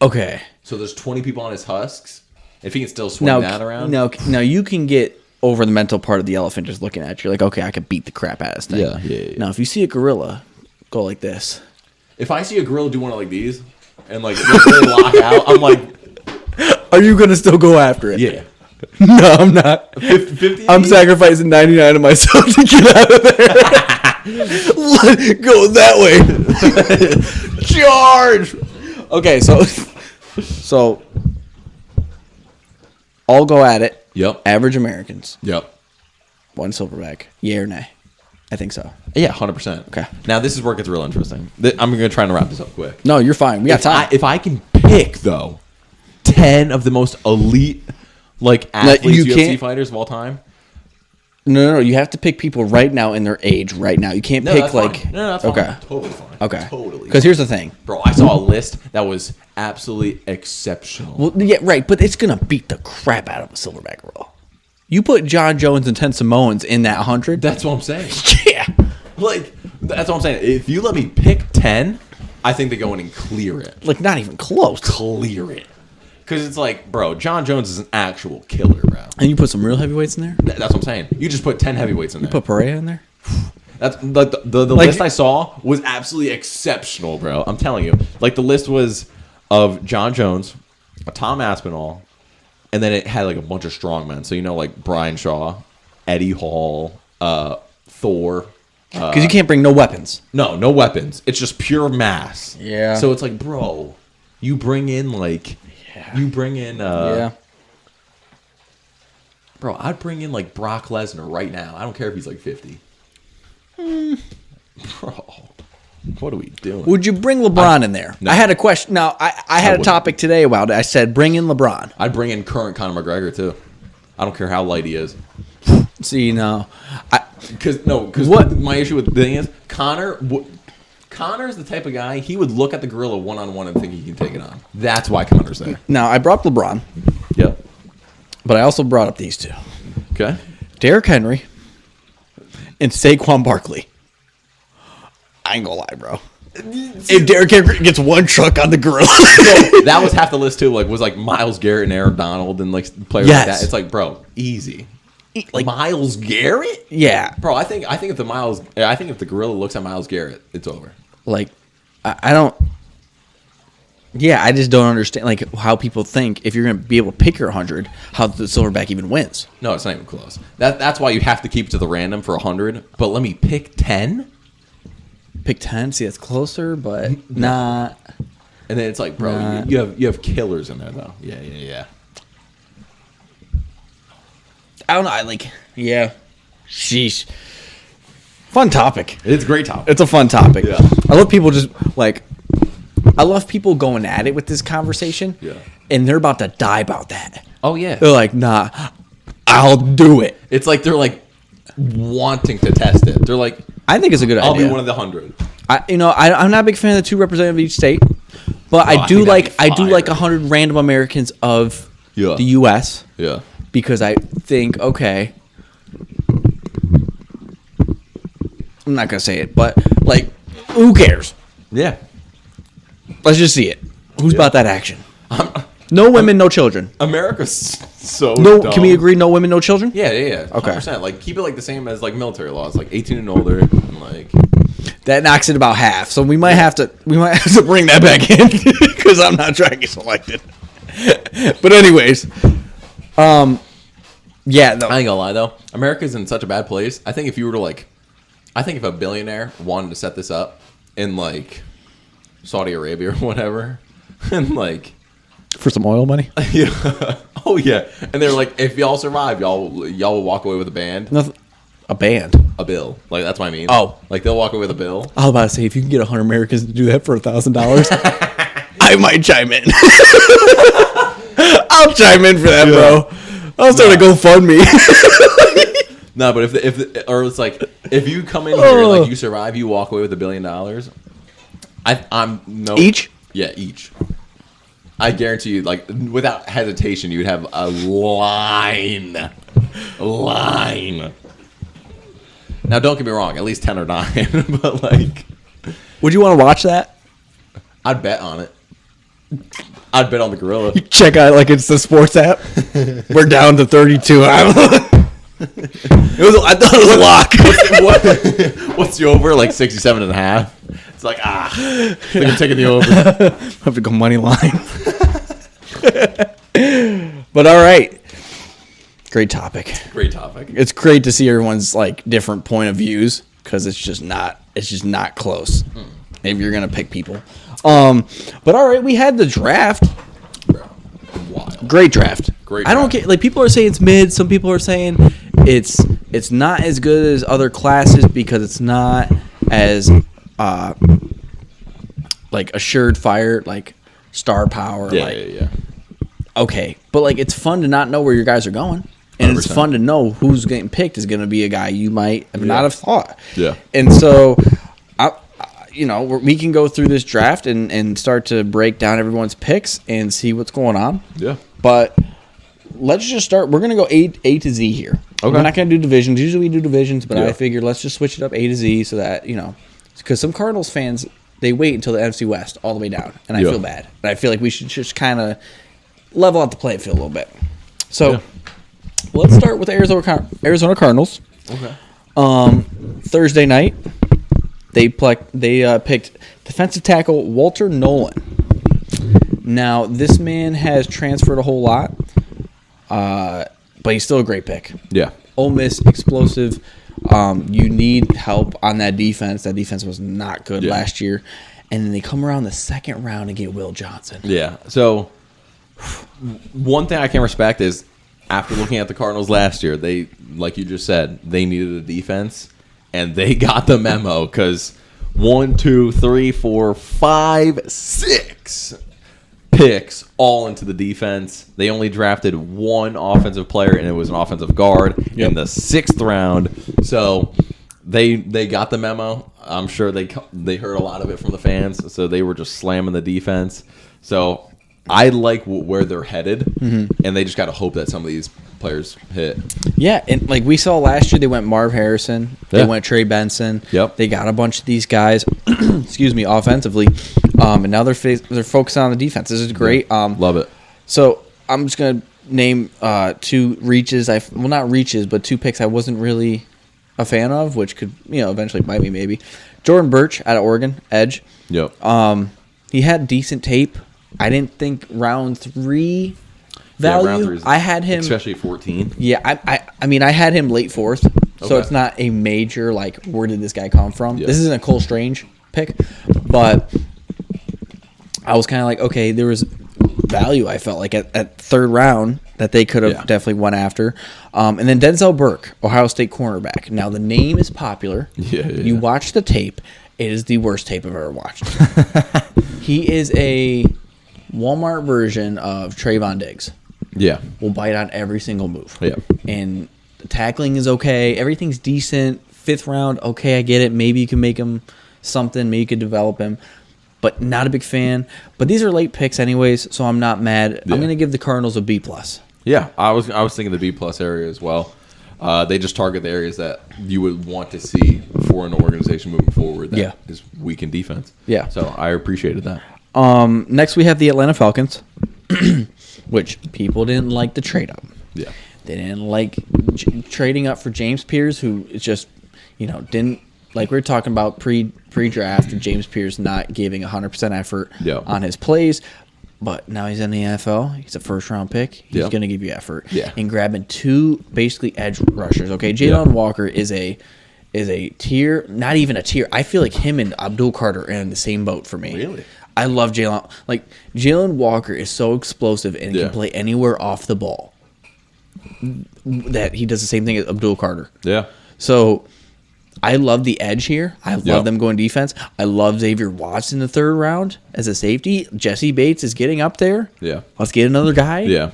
Okay. So there's 20 people on his husks. If he can still swing that around. Now you can get over the mental part of the elephant just looking at you. You're like, okay, I could beat the crap out of this thing. Yeah. Now, if you see a gorilla, go like this. If I see a gorilla do one of like these and like they lock out, I'm like, are you going to still go after it? Yeah. No, I'm not. 50? I'm sacrificing 99 of myself to get out of there. Let go that way. Charge. Okay, so I'll go at it. Yep. Average Americans. Yep. One silverback. Yay or nay? I think so. Yeah, 100%. Okay. Now this is where it gets real interesting. I'm going to try and wrap this up quick. No, you're fine. We got time. If I can pick though, 10 of the most elite athletes, UFC fighters of all time. No. You have to pick people right now in their age. Right now, you can't pick fine. No, that's okay. fine. Totally fine. Okay. Totally. Because here's the thing, bro. I saw a list that was absolutely exceptional. Well, yeah, right. But it's gonna beat the crap out of a silverback gorilla. You put John Jones and 10 Samoans in that 100. That's what I'm saying. Yeah. That's what I'm saying. If you let me pick 10, I think they go in and clear it. Not even close. Clear it. Because it's bro, John Jones is an actual killer, bro. And you put some real heavyweights in there? That's what I'm saying. You just put 10 heavyweights in there. Put Pereira in there? That's the list I saw was absolutely exceptional, bro. I'm telling you. The list was of John Jones, Tom Aspinall, and then it had a bunch of strongmen. So Brian Shaw, Eddie Hall, Thor. Because you can't bring no weapons. No weapons. It's just pure mass. Yeah. So it's bro, you bring in Yeah. Bro, I'd bring in Brock Lesnar right now. I don't care if he's 50. Bro, what are we doing? Would you bring LeBron in there? No. I had a question. Now, I had a topic today about it. I said, bring in LeBron. I'd bring in current Conor McGregor, too. I don't care how light he is. See, no. Because what my issue with the thing is, Connor's the type of guy, he would look at the gorilla one-on-one and think he can take it on. That's why Connor's there. Now, I brought up LeBron. Yeah. But I also brought up these two. Okay. Derrick Henry and Saquon Barkley. I ain't gonna lie, bro. If Derrick Henry gets one truck on the gorilla. That was half the list, too. Was Myles Garrett and Aaron Donald and players like that. It's bro, easy. Myles Garrett? Yeah. Bro, I think if the gorilla looks at Myles Garrett, it's over. I don't. Yeah, I just don't understand how people think if you're going to be able to pick your 100, how the silverback even wins. No, it's not even close. That's why you have to keep it to the random for 100. But let me pick 10. Pick 10. See, that's closer, but not. And then it's bro, you have killers in there though. Yeah. I don't know. Yeah. Sheesh. Fun topic. It's a great topic. It's a fun topic. Yeah. I love people I love people going at it with this conversation. Yeah. And they're about to die about that. Oh, yeah. They're nah, I'll do it. It's they're wanting to test it. They're I think it's a good idea. I'll be one of the 100. I'm not a big fan of the 2 representatives of each state, but I do like 100 random Americans of the U.S. Yeah. Because I think, okay, I'm not gonna say it, but who cares? Yeah. Let's just see it. Who's about that action? No women, no children. America's so no. dumb. Can we agree? No women, no children. Yeah. 100%. Okay. Keep it the same as military laws, 18 and older. And, that knocks it about half. So we might have to bring that back in because I'm not trying to get selected. But anyways, yeah. No. I ain't gonna lie though, America's in such a bad place. I think if you were to I think if a billionaire wanted to set this up in Saudi Arabia or whatever, and for some oil money. Yeah. Oh yeah. And they're if y'all survive, y'all will walk away with a band. Nothing. A band. A bill. That's what I mean. Oh. They'll walk away with a bill. I was about to say, if you can get 100 Americans to do that for $1,000, I might chime in. I'll chime in for that, bro. I'll start a GoFundMe. No, but if you come in here you survive, you walk away with $1 billion. I'm no Each? Yeah, each. I guarantee you, without hesitation, you'd have a line. Now, don't get me wrong. At least 10 or 9, but would you want to watch that? I'd bet on it. I'd bet on the gorilla. Check out it's the sports app. We're down to 32. I thought it was a lock. What's the over? 67.5. It's I think I'm taking the over. I have to go money line. But all right. Great topic. It's great to see everyone's different point of views because it's just not close. If you're gonna pick people. But all right, we had the draft. Wild. Great draft. I don't get people are saying it's mid. Some people are saying it's not as good as other classes because it's not as like assured fire, like star power. Yeah. Okay, but like it's fun to not know where your guys are going, and 100%. It's fun to know who's getting picked is going to be a guy you might not have thought. Yeah, and so we can go through this draft and start to break down everyone's picks and see what's going on. Yeah, but let's just start. We're going to go A to Z here. Okay. We're not going to do divisions. Usually we do divisions, but I figured let's just switch it up A to Z so that because some Cardinals fans they wait until the NFC West all the way down, and I feel bad. And I feel like we should just kind of level out the playing field a little bit. So let's start with Arizona Cardinals. Okay. Thursday night, they picked defensive tackle Walter Nolan. Now, this man has transferred a whole lot, but he's still a great pick. Yeah. Ole Miss, explosive. You need help on that defense. That defense was not good last year. And then they come around the second round and get Will Johnson. Yeah. So one thing I can respect is after looking at the Cardinals last year, they, like you just said, they needed a defense, and they got the memo because 1, 2, 3, 4, 5, 6 picks all into the defense. They only drafted one offensive player, and it was an offensive guard in the 6th round. So they got the memo. I'm sure they heard a lot of it from the fans, so they were just slamming the defense. So I like where they're headed, and they just got to hope that some of these players hit. Yeah, and like we saw last year, they went Marv Harrison, they went Trey Benson. Yep. They got a bunch of these guys, offensively, and now they're focusing on the defense. This is great. Love it. So I'm just gonna name 2 reaches. Not reaches, but 2 picks I wasn't really a fan of, which could eventually bite me maybe. Jordan Birch out of Oregon, edge. Yep. He had decent tape. I didn't think round 3 value. Round 3 I had him, especially 14. Yeah, I mean, I had him late 4th, so it's not a major like where did this guy come from? This isn't a Cole Strange pick, but I was kind of like, okay, there was value. I felt like at 3rd round that they could have definitely went after, and then Denzel Burke, Ohio State cornerback. Now the name is popular. You watch the tape; it is the worst tape I've ever watched. He is a Walmart version of Trayvon Diggs. Yeah. Will bite on every single move. Yeah. And the tackling is okay. Everything's decent. 5th round, okay, I get it. Maybe you can make him something. Maybe you could develop him. But not a big fan. But these are late picks anyways, so I'm not mad. I'm going to give the Cardinals a B+. Yeah, I was thinking the B+ area as well. They just target the areas that you would want to see for an organization moving forward that is weak in defense. Yeah. So I appreciated that. Next, we have the Atlanta Falcons, which people didn't like the trade up. Yeah. They didn't like trading up for James Pierce, who is just, didn't, like we were talking about pre-draft, James Pierce not giving 100% effort on his plays. But now he's in the NFL. He's a 1st-round pick. He's going to give you effort. Yeah. And grabbing 2 basically edge rushers. Okay, Jalen Walker is a tier, not even a tier. I feel like him and Abdul Carter are in the same boat for me. Really? I love Jalen. Like, Jalen Walker is so explosive and can play anywhere off the ball that he does the same thing as Abdul Carter. Yeah. So I love the edge here. I love them going defense. I love Xavier Watts in the 3rd round as a safety. Jesse Bates is getting up there. Yeah. Let's get another guy. Yeah.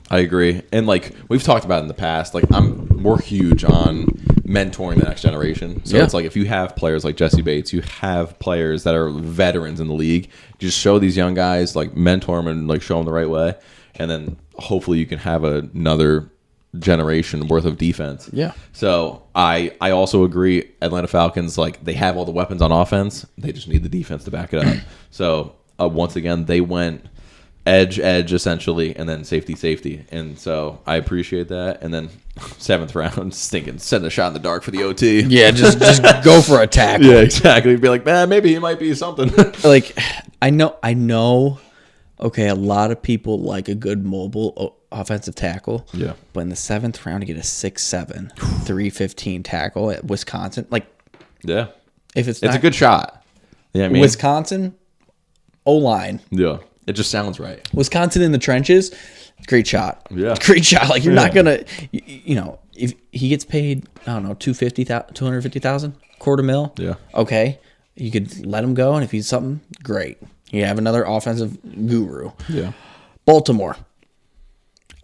I agree. And like we've talked about in the past, like we're huge on mentoring the next generation. So it's like if you have players like Jesse Bates, you have players that are veterans in the league, just show these young guys, like mentor them and like show them the right way. And then hopefully you can have another generation worth of defense. Yeah. So I also agree. Atlanta Falcons, like they have all the weapons on offense. They just need the defense to back it up. So once again, they went edge essentially, and then safety. And so I appreciate that. And then 7th round, stinking, send a shot in the dark for the OT. Yeah, just go for a tackle. Yeah, exactly. Be like, man, maybe he might be something. Like, I know. Okay, a lot of people like a good mobile offensive tackle. Yeah. But in the 7th round, to get a 6'7", 315 tackle at Wisconsin, like, yeah, if it's a good shot. Yeah, I mean Wisconsin O-line. Yeah, it just sounds right. Wisconsin in the trenches, great shot. Yeah, great shot. Like you're not gonna, if he gets paid, I don't know, 250,000, $250,000, $250,000. Yeah. Okay, you could let him go, and if he's something, great. You have another offensive guru. Yeah. Baltimore.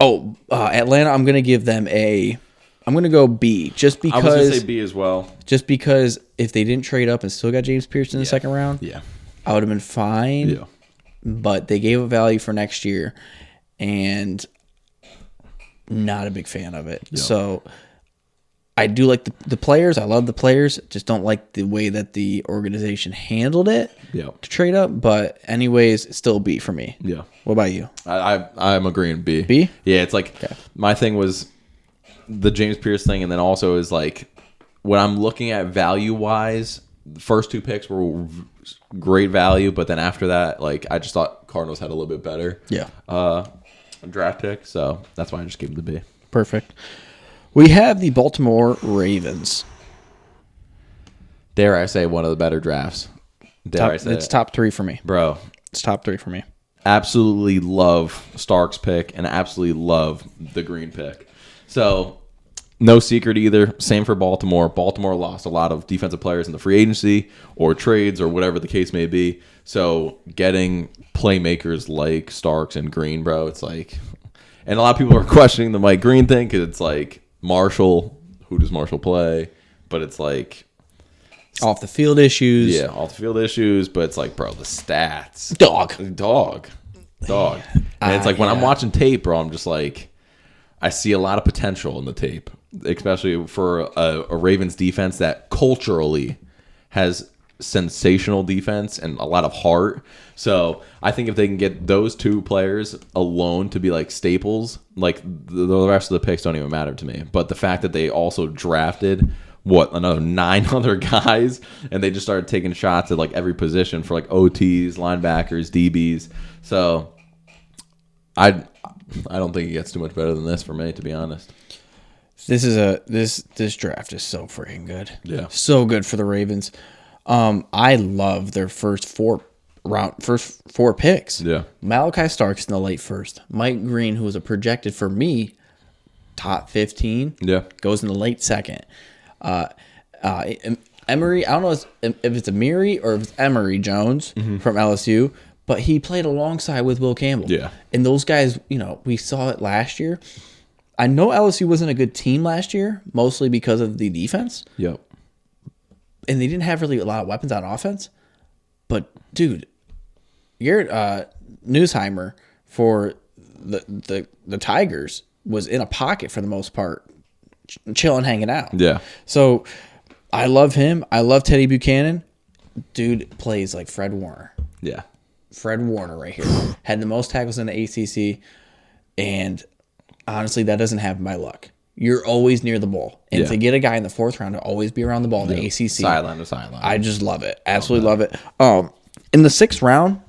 Oh, Atlanta. I'm gonna give them I'm gonna go B, just because. I was gonna say B as well. Just because if they didn't trade up and still got James Pierce in the second round, Yeah. I would have been fine. Yeah. But they gave a value for next year, and not a big fan of it. Yeah. So I do like the players. I love the players. Just don't like the way that the organization handled it Yeah. to trade up. But anyways, still B for me. Yeah. What about you? I'm agreeing B. B? Yeah, it's like my thing was the James Pierce thing, and then also is like when I'm looking at value wise, the first two picks were great value, but then after that, like I just thought Cardinals had a little bit better draft pick, so that's why I just gave them the B. Perfect. We have the Baltimore Ravens. Dare I say one of the better drafts? It's top 3 for me. Bro. It's top 3 for me. Absolutely love Stark's pick and absolutely love the Green pick. So, no secret either. Same for Baltimore. Baltimore lost a lot of defensive players in the free agency or trades or whatever the case may be. So, getting playmakers like Starks and Green, bro, it's like... And a lot of people are questioning the Mike Green thing because it's like Marshall. Who does Marshall play? But it's like... Off the field issues. Yeah, off the field issues. But it's like, bro, the stats. Dog. And it's like when I'm watching tape, bro, I'm just like... I see a lot of potential in the tape, especially for a Ravens defense that culturally has sensational defense and a lot of heart. So I think if they can get those two players alone to be like staples, like the rest of the picks don't even matter to me. But the fact that they also drafted another 9 other guys, and they just started taking shots at like every position for like OTs, linebackers, DBs. So I don't think it gets too much better than this for me, to be honest. This draft is so freaking good. Yeah. So good for the Ravens. I love their first four picks. Yeah. Malachi Starks in the late first. Mike Green, who was a projected for me top 15. Yeah. Goes in the late second. Emory, I don't know if it's Amiri or if it's Emory Jones from LSU. But he played alongside with Will Campbell. Yeah. And those guys, we saw it last year. I know LSU wasn't a good team last year, mostly because of the defense. Yep. And they didn't have really a lot of weapons on offense. But, dude, Garrett Newsheimer for the Tigers was in a pocket for the most part, chilling, hanging out. Yeah. So, I love him. I love Teddy Buchanan. Dude plays like Fred Warner. Yeah. Fred Warner right here. Had the most tackles in the ACC. And honestly, that doesn't happen by luck. You're always near the ball. And to get a guy in the 4th round to always be around the ball in the ACC. Sideline to sideline. I just love it. Absolutely love it. In the 6th round,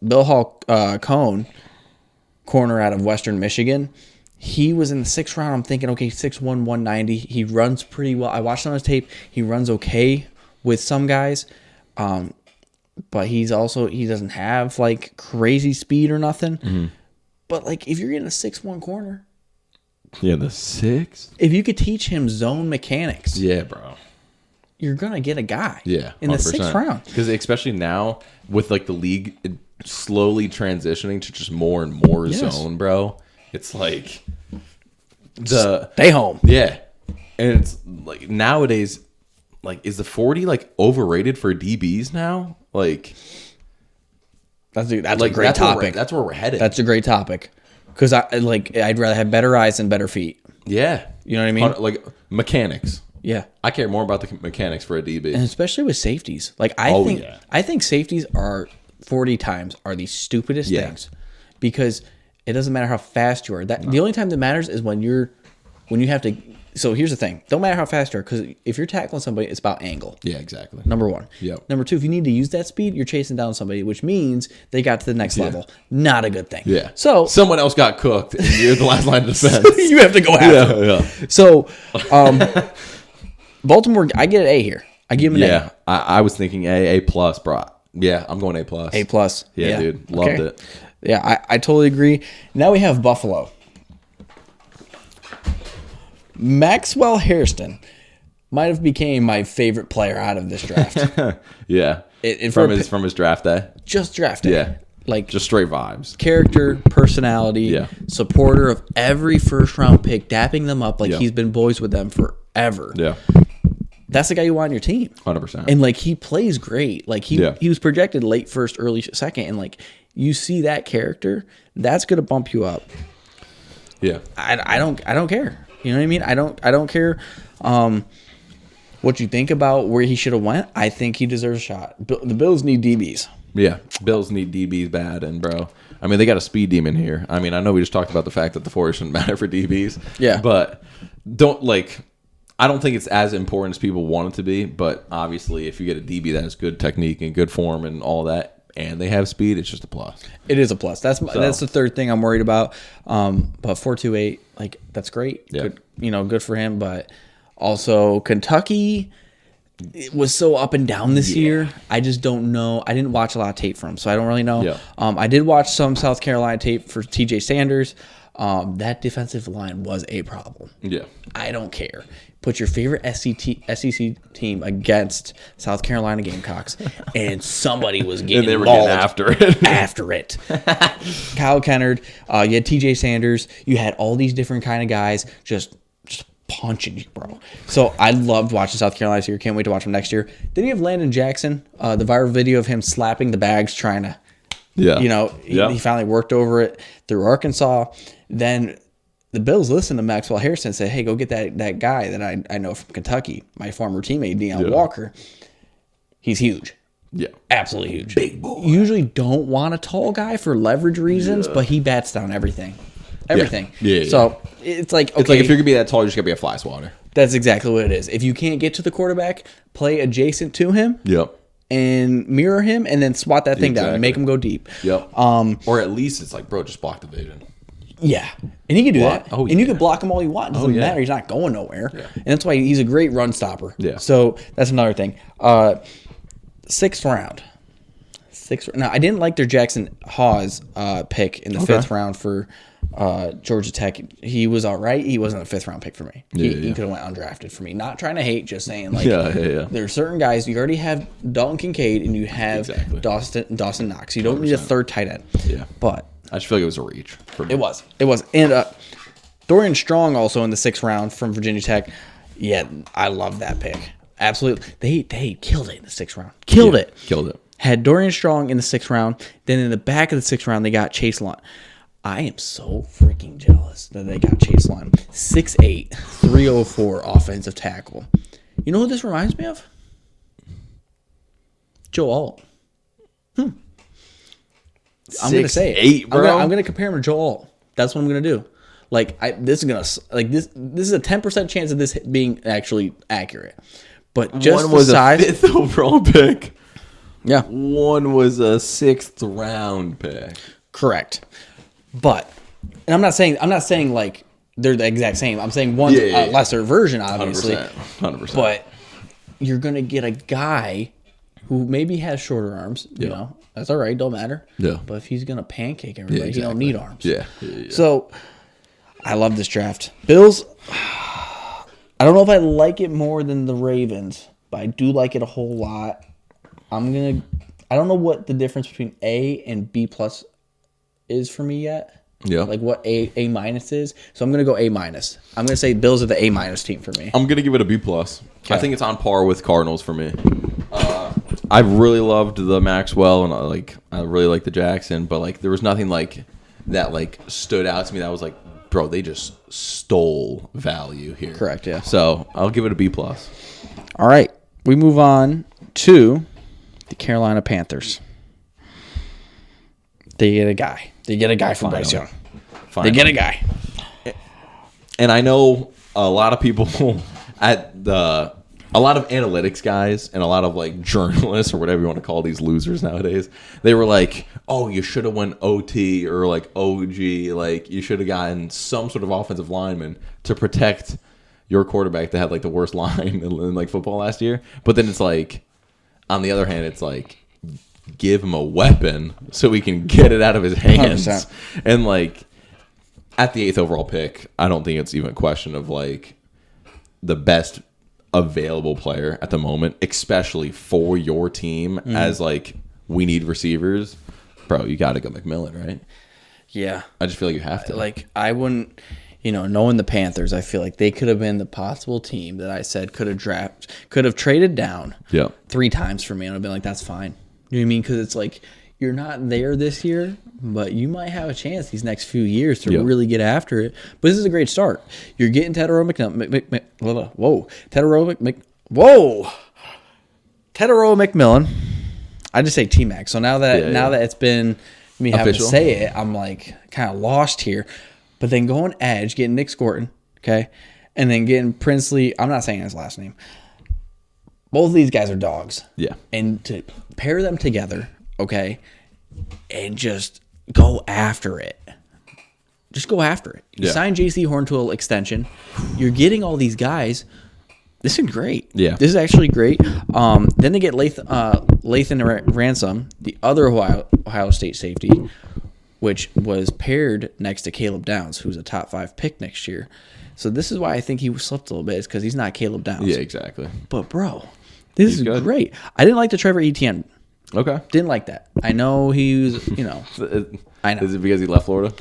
Bill Hall Cone, corner out of Western Michigan, he was in the 6th round. I'm thinking, okay, 6'1", 190. He runs pretty well. I watched on his tape. He runs okay with some guys. But he doesn't have like crazy speed or nothing. Mm-hmm. But like if you're in a 6'1" corner. Yeah, the 6? If you could teach him zone mechanics. Yeah, bro. You're going to get a guy. Yeah. 100%. In the 6th round. Because especially now with like the league slowly transitioning to just more and more zone, bro. It's like stay home. Yeah. And it's like nowadays, like, is the 40 like overrated for DBs now? Like, that's a great topic. That's where we're headed. That's a great topic. Because I'd rather have better eyes than better feet. Yeah. You know what I mean? Like mechanics. Yeah. I care more about the mechanics for a DB. And especially with safeties. Like I think safeties are 40 times are the stupidest things. Because it doesn't matter how fast you are. The only time that matters is when you have to. So here's the thing. Don't matter how fast you are, because if you're tackling somebody, it's about angle. Yeah, exactly. Number one. Yep. Number two, if you need to use that speed, you're chasing down somebody, which means they got to the next level. Not a good thing. Yeah. So someone else got cooked, and you're the last line of defense. You have to go after them. Yeah. So, Baltimore, I get an A here. I give him an A. I was thinking A plus, bro. Yeah, I'm going A plus. A plus. Yeah, dude. Loved it. Yeah, I totally agree. Now we have Buffalo. Maxwell Hairston might have became my favorite player out of this draft. Yeah. From his draft day. Just drafted. Yeah. Like just straight vibes. Character, personality, supporter of every first round pick, dapping them up like he's been boys with them forever. Yeah. That's the guy you want on your team. 100%. And like he plays great. Like he was projected late first, early second, and like you see that character, that's gonna bump you up. Yeah. I don't care. You know what I mean? I don't care what you think about where he should have went. I think he deserves a shot. The Bills need DBs. Yeah, Bills need DBs bad, and bro, I mean they got a speed demon here. I mean I know we just talked about the fact that the 40 shouldn't matter for DBs. Yeah, but I don't think it's as important as people want it to be. But obviously, if you get a DB that has good technique and good form and all that, and they have speed, it's just a plus. It is a plus. That's the third thing I'm worried about. But 4.28, like that's great. Yeah. Good, good for him. But also Kentucky. It was so up and down this year. I just don't know. I didn't watch a lot of tape from him, so I don't really know. Yeah. I did watch some South Carolina tape for TJ Sanders. That defensive line was a problem. Yeah. I don't care. Put your favorite SEC team against South Carolina Gamecocks, and somebody was getting and they were getting after it. After it. Kyle Kennard, you had TJ Sanders. You had all these different kind of guys just punching you, bro. So I loved watching South Carolina this year. Can't wait to watch them next year. Then you have Landon Jackson, the viral video of him slapping the bags trying to, he finally worked over it through Arkansas. Then the Bills listened to Maxwell Hairston and said, hey, go get that guy that I know from Kentucky, my former teammate, Deion Walker. He's huge. Yeah. Absolutely huge. Big boy. Usually don't want a tall guy for leverage reasons, but he bats down everything. Everything. Yeah. So it's like, okay. It's like if you're going to be that tall, you just got to be a fly swatter. That's exactly what it is. If you can't get to the quarterback, play adjacent to him. Yep. And mirror him and then swat that thing down and make him go deep. Yep. Or at least it's like, bro, just block the vision. Yeah. And he can do that. Oh, and you can block him all you want. It doesn't matter. He's not going nowhere. Yeah. And that's why he's a great run stopper. Yeah. So that's another thing. Sixth round. Now, I didn't like their Jackson Hawes pick in the fifth round for Georgia Tech. He was all right. He wasn't a fifth-round pick for me. He could have went undrafted for me. Not trying to hate, just saying like there are certain guys. You already have Dalton Kincaid and you have Dawson Knox. You don't 100%. Need a third tight end. Yeah. But I just feel like it was a reach for me. It was. And Dorian Strong also in the sixth round from Virginia Tech. Yeah, I love that pick. Absolutely. They killed it in the sixth round. Killed it. Had Dorian Strong in the sixth round. Then in the back of the sixth round, they got Chase Lunt. I am so freaking jealous that they got Chase Lunt. 6'8", 304 offensive tackle. You know who this reminds me of? Joe Alt. I'm going to say it. 6'8", bro. I'm going to compare him to Joe Alt. That's what I'm going to do. This is a 10% chance of this being actually accurate. But just one was the size, a 5th overall pick. Yeah. One was a 6th round pick. Correct. But, and I'm not saying like they're the exact same. I'm saying one's a lesser version, obviously. 100%. But you're going to get a guy who maybe has shorter arms. You know, that's all right. Don't matter. Yeah. But if he's going to pancake everybody, he don't need arms. Yeah. So, I love this draft. Bills, I don't know if I like it more than the Ravens, but I do like it a whole lot. I don't know what the difference between A and B plus is for me yet. Yeah. Like what A minus is. So I'm going to go A minus. I'm going to say Bills are the A minus team for me. I'm going to give it a B plus. Okay. I think it's on par with Cardinals for me. I really loved the Maxwell and I really like the Jackson, but there was nothing that stood out to me that was like, bro, they just stole value here. Correct, yeah. So I'll give it a B plus. All right. We move on to the Carolina Panthers. They get a guy from Bryce Young. They get a guy. And I know a lot of people a lot of analytics guys and a lot of journalists or whatever you want to call these losers nowadays, they were like, oh, you should have went OT or OG. You should have gotten some sort of offensive lineman to protect your quarterback that had the worst line in football last year. But then it's on the other hand, it's give him a weapon so he can get it out of his hands. 100%. And at the 8th overall pick, I don't think it's even a question of the best available player at the moment, especially for your team as like we need receivers, bro, you got to go McMillan, right? Yeah. I just feel like you have to. Like, I wouldn't, knowing the Panthers, I feel like they could have been the possible team that I said could have traded down 3 times for me. And I'd been like, that's fine. You know what I mean? Because it's like, you're not there this year, but you might have a chance these next few years to really get after it. But this is a great start. You're getting Tetairoa McMillan. I just say T-Mac. So now that it's been me having to say it, I'm like kind of lost here. But then going edge, getting Nick Scorton, okay, and then getting Princely. I'm not saying his last name. Both of these guys are dogs. Yeah. And to pair them together, okay, and just go after it. Just go after it. You sign J.C. Horn to an extension. You're getting all these guys. This is great. Yeah. This is actually great. Then they get Lathan Ransom, the other Ohio State safety, which was paired next to Caleb Downs, who's a top 5 pick next year. So this is why I think he slipped a little bit, is because he's not Caleb Downs. Yeah, exactly. But, bro, this is great. I didn't like the Trevor Etienne. Okay. Didn't like that. I know he was, I know. Is it because he left Florida?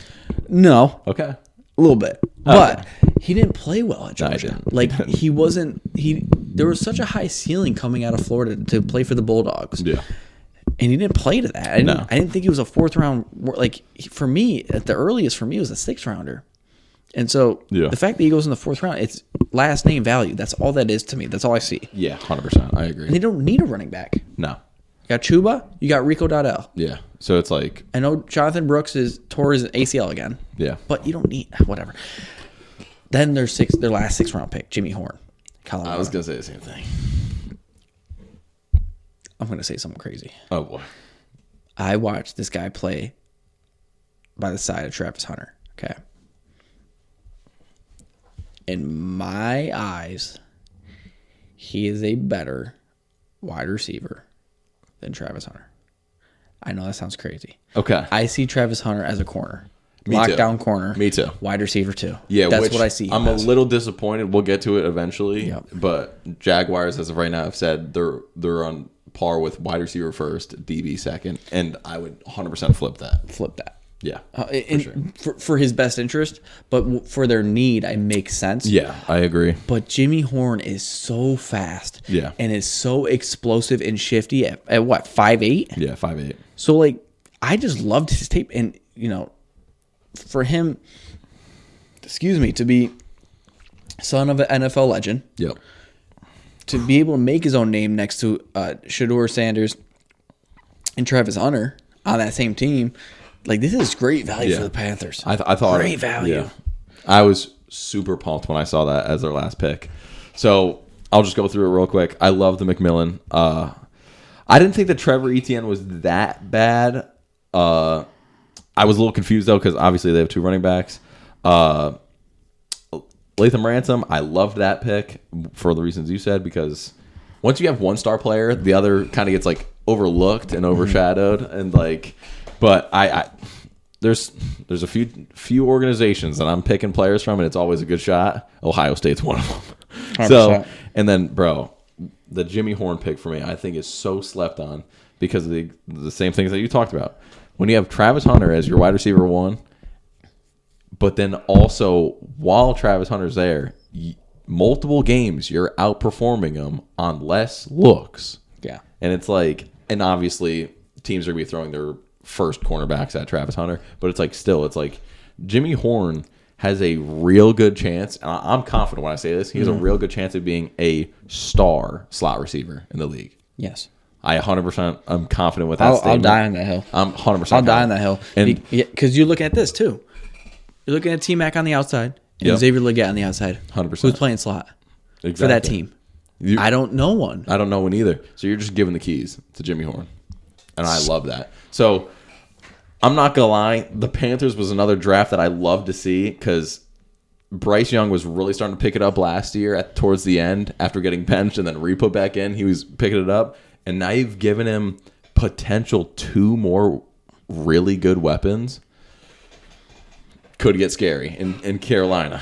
No. Okay. A little bit. But he didn't play well at Georgia. Like, there was such a high ceiling coming out of Florida to play for the Bulldogs. Yeah. And he didn't play to that. I didn't think he was a 4th round. Like, for me, at the earliest for me, it was a 6th rounder. And so the fact that he goes in the 4th round, it's last name value. That's all that is to me. That's all I see. Yeah, 100%. I agree. And they don't need a running back. No. You got Chuba, you got Rico Dowdell. Yeah. So it's like, I know Jonathan Brooks tore his ACL again. Yeah. But you don't need whatever. Then their last 6th round pick, Jimmy Horn, Colorado. I was gonna say the same thing. I'm gonna say something crazy. Oh boy. I watched this guy play by the side of Travis Hunter. Okay. In my eyes, he is a better wide receiver than Travis Hunter. I know that sounds crazy. Okay. I see Travis Hunter as a corner. Me Lockdown too. corner. Me too. Wide receiver too. Yeah, that's what I see. I'm a little disappointed. We'll get to it eventually. Yep. But Jaguars, as of right now, have said they're on par with wide receiver first, DB second, and I would 100% flip that. Yeah, for his best interest, but for their need, it makes sense. Yeah, I agree. But Jimmy Horn is so fast. Yeah. And is so explosive and shifty at what, 5'8"? Yeah, 5'8". So, like, I just loved his tape. And, for him, to be son of an NFL legend. Yep. To be able to make his own name next to Shedeur Sanders and Travis Hunter on that same team, like, this is great value for the Panthers. I thought great value. Yeah. I was super pumped when I saw that as their last pick. So I'll just go through it real quick. I love the McMillan. I didn't think that Trevor Etienne was that bad. I was a little confused though, because obviously they have 2 running backs. Lathan Ransom, I loved that pick for the reasons you said, because once you have one star player, the other kind of gets like overlooked and overshadowed, and like, but I there's a few organizations that I'm picking players from, and it's always a good shot. Ohio State's one of them. 100%. So, and then, bro, the Jimmy Horn pick for me, I think, is so slept on because of the same things that you talked about. When you have Travis Hunter as your wide receiver 1, but then also while Travis Hunter's there, multiple games you're outperforming him on less looks. Yeah. And it's like, and obviously teams are going to be throwing their first cornerbacks at Travis Hunter, but it's like still, it's like Jimmy Horn has a real good chance, and I'm confident when I say this, he has a real good chance of being a star slot receiver in the league. Yes. I 100%, I'm confident with that statement. I'll die on that hill. I'm 100%. I'll die on that hill. And because you look at this too. You're looking at T-Mac on the outside and Xavier Legette on the outside. 100%. Who's playing slot for that team? I don't know one. I don't know one either. So you're just giving the keys to Jimmy Horn. And I love that. So I'm not going to lie. The Panthers was another draft that I love to see because Bryce Young was really starting to pick it up last year towards the end after getting benched and then re-put back in. He was picking it up. And now you've given him potential 2 more really good weapons. Could get scary in Carolina.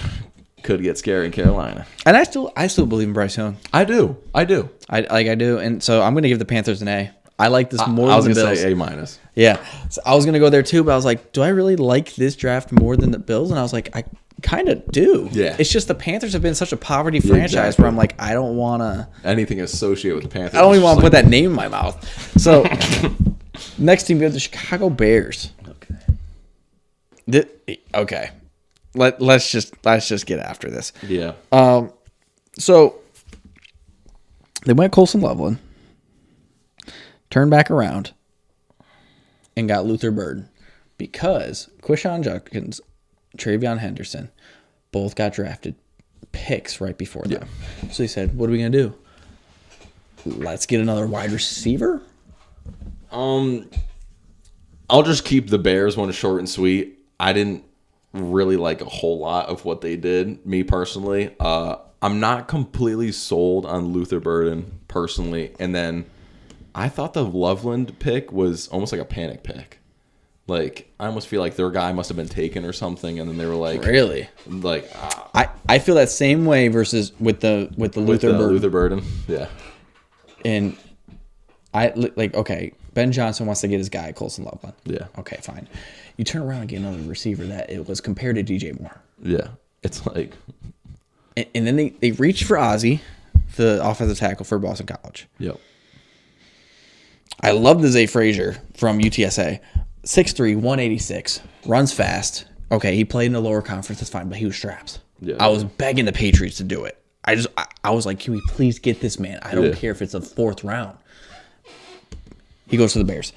could get scary in Carolina. And I still believe in Bryce Young. I do. I do. And so I'm going to give the Panthers an A. I like this more than the Bills. I was going to say A-. Yeah. So I was going to go there too, but I was like, do I really like this draft more than the Bills? And I was like, I kind of do. Yeah. It's just the Panthers have been such a poverty franchise where I'm like, I don't want to. Anything associated with the Panthers. I don't even want to put that name in my mouth. So next team, we have the Chicago Bears. Okay. Let's just get after this. Yeah. So they went Colson Loveland, turned back around, and got Luther Burden because Quishon Judkins, Travion Henderson, both got drafted picks right before them. So he said, "What are we gonna do? Let's get another wide receiver." I'll just keep the Bears one short and sweet. I didn't really like a whole lot of what they did, me personally. I'm not completely sold on Luther Burden personally, and then I thought the Loveland pick was almost like a panic pick. Like, I almost feel like their guy must have been taken or something, and then they were like, really? Like, I feel that same way versus with the Luther Burden. Luther Burden, yeah. And I like, okay, Ben Johnson wants to get his guy Colson Loveland. Yeah. Okay, fine. You turn around and get another receiver that it was compared to DJ Moore. Yeah, it's like, and then they reached for Ozzie, the offensive tackle for Boston College. Yep. I love the Zay Frazier from UTSA. 6'3", 186, runs fast. Okay, he played in the lower conference, that's fine, but he was straps. Yeah. I was begging the Patriots to do it. I was like, can we please get this man? I don't care if it's a 4th round. He goes to the Bears.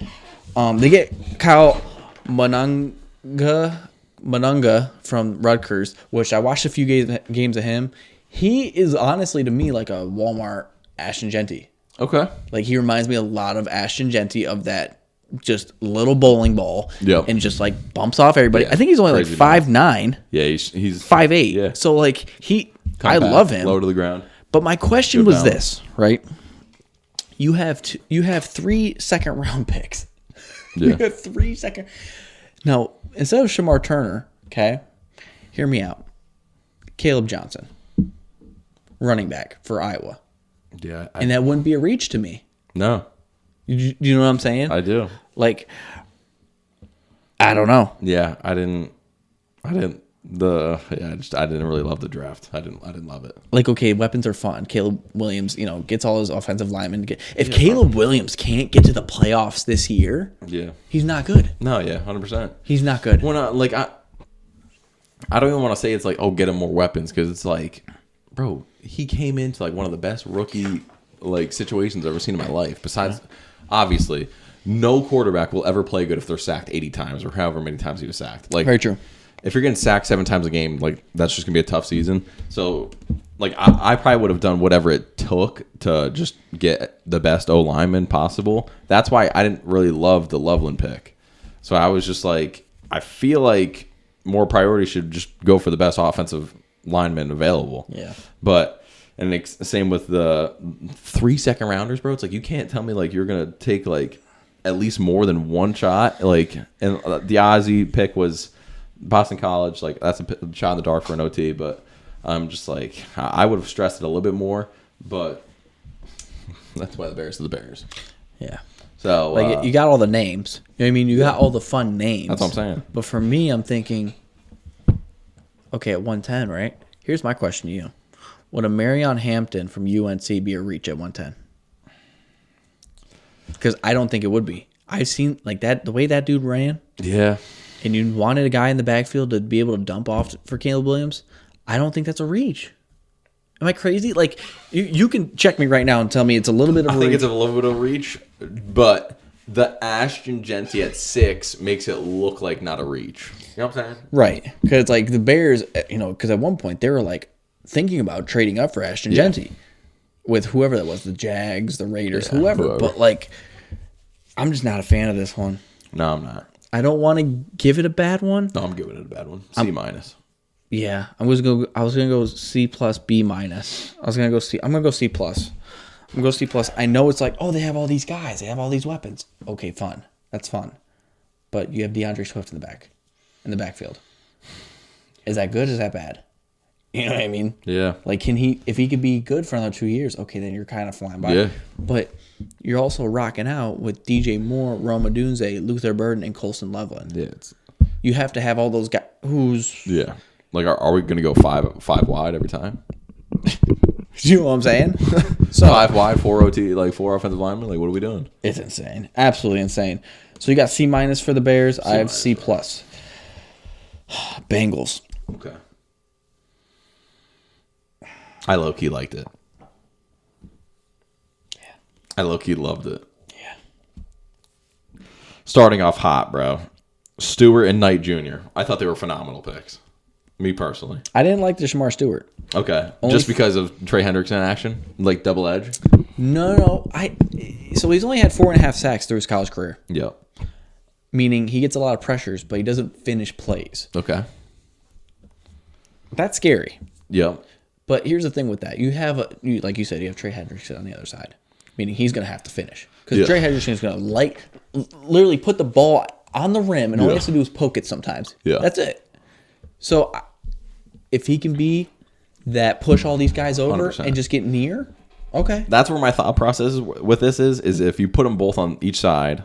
They get Kyle Monunga from Rutgers, which I watched a few games of him. He is honestly, to me, like a Walmart Ashton Genty. Okay. Like, he reminds me a lot of Ashton Genty, of that just little bowling ball. Yep. And just, like, bumps off everybody. Yeah. I think he's only, like, 5'9". Yeah, he's 5'8". Yeah. So, like, Compact, I love him. Low to the ground. But my question was balance. this, right? You have 3 second-round picks. Yeah. You have 3 second. Now, instead of Shamar Turner, okay, hear me out. Caleb Johnson, running back for Iowa. Yeah. And that wouldn't be a reach to me. No. You know what I'm saying? I do. Like, I don't know. Yeah, I didn't really love the draft. I didn't love it. Like, okay, weapons are fun. Caleb Williams, gets all his offensive linemen. If Caleb Williams can't get to the playoffs this year, he's not good. No, yeah, 100%. He's not good. When I don't even want to say it's like, oh, get him more weapons, because it's like, bro, he came into like one of the best rookie like situations I've ever seen in my life. Besides, obviously, no quarterback will ever play good if they're sacked 80 times or however many times he was sacked. Like, very true. If you're getting sacked 7 times a game, like, that's just gonna be a tough season. So, like, I probably would have done whatever it took to just get the best O lineman possible. That's why I didn't really love the Loveland pick. So I was just like, I feel like more priority should just go for the best offensive lineman available. Yeah. But same with the 3 second rounders, bro. It's like, you can't tell me like you're gonna take like at least more than one shot. Like, and the Ozzie pick was Boston College. Like, that's a shot in the dark for an OT. But I'm just like, I would have stressed it a little bit more. But that's why the Bears are the Bears. Yeah. So like, you got all the names. You know what I mean? You got all the fun names. That's what I'm saying. But for me, I'm thinking, okay, at 110, right? Here's my question to you. Would a Marion Hampton from UNC be a reach at 110? Because I don't think it would be. I've seen like that, the way that dude ran. Yeah. And you wanted a guy in the backfield to be able to dump off for Caleb Williams. I don't think that's a reach. Am I crazy? Like, you can check me right now and tell me it's a little bit of a reach. I think it's a little bit of a reach, but the Ashton Genty at 6 makes it look like not a reach. You know what I'm saying? Right. Because, like, the Bears, because at one point they were, like, thinking about trading up for Ashton Genty with whoever that was, the Jags, the Raiders, whoever. But, like, I'm just not a fan of this one. No, I'm not. I don't want to give it a bad one. No, I'm giving it a bad one. C-. Yeah, I was gonna go C plus B minus. I'm gonna go C plus. I'm gonna go C plus. I know it's like, oh, they have all these guys, they have all these weapons. Okay, fun. That's fun. But you have DeAndre Swift in the backfield. Is that good? Is that bad? You know what I mean? Yeah. Like, if he could be good for another 2 years, okay, then you're kind of flying by. Yeah. But you're also rocking out with DJ Moore, Rome Odunze, Luther Burden, and Colson Loveland. Yeah. You have to have all those guys Yeah. Like, are we going to go five wide every time? You know what I'm saying? So 5 wide, 4 OT, like 4 offensive linemen? Like, what are we doing? it's insane. Absolutely insane. So you got C- for the Bears. I have C+. Bengals. Okay. I low-key liked it. Yeah. I low-key loved it. Yeah. Starting off hot, bro. Stewart and Knight Jr. I thought they were phenomenal picks. Me personally. I didn't like the Shamar Stewart. Okay. Just because of Trey Hendrickson action? Like double edge? No. So he's only had 4.5 sacks through his college career. Yep. Meaning he gets a lot of pressures, but he doesn't finish plays. Okay. That's scary. Yep. But here's the thing with that. Like you said, you have Trey Hendrickson on the other side. Meaning he's going to have to finish. Because Trey Hendrickson is going to literally put the ball on the rim, and all he has to do is poke it sometimes. Yeah. That's it. So if he can be that push all these guys over 100%. and just get near, okay. That's where my thought process with this is if you put them both on each side,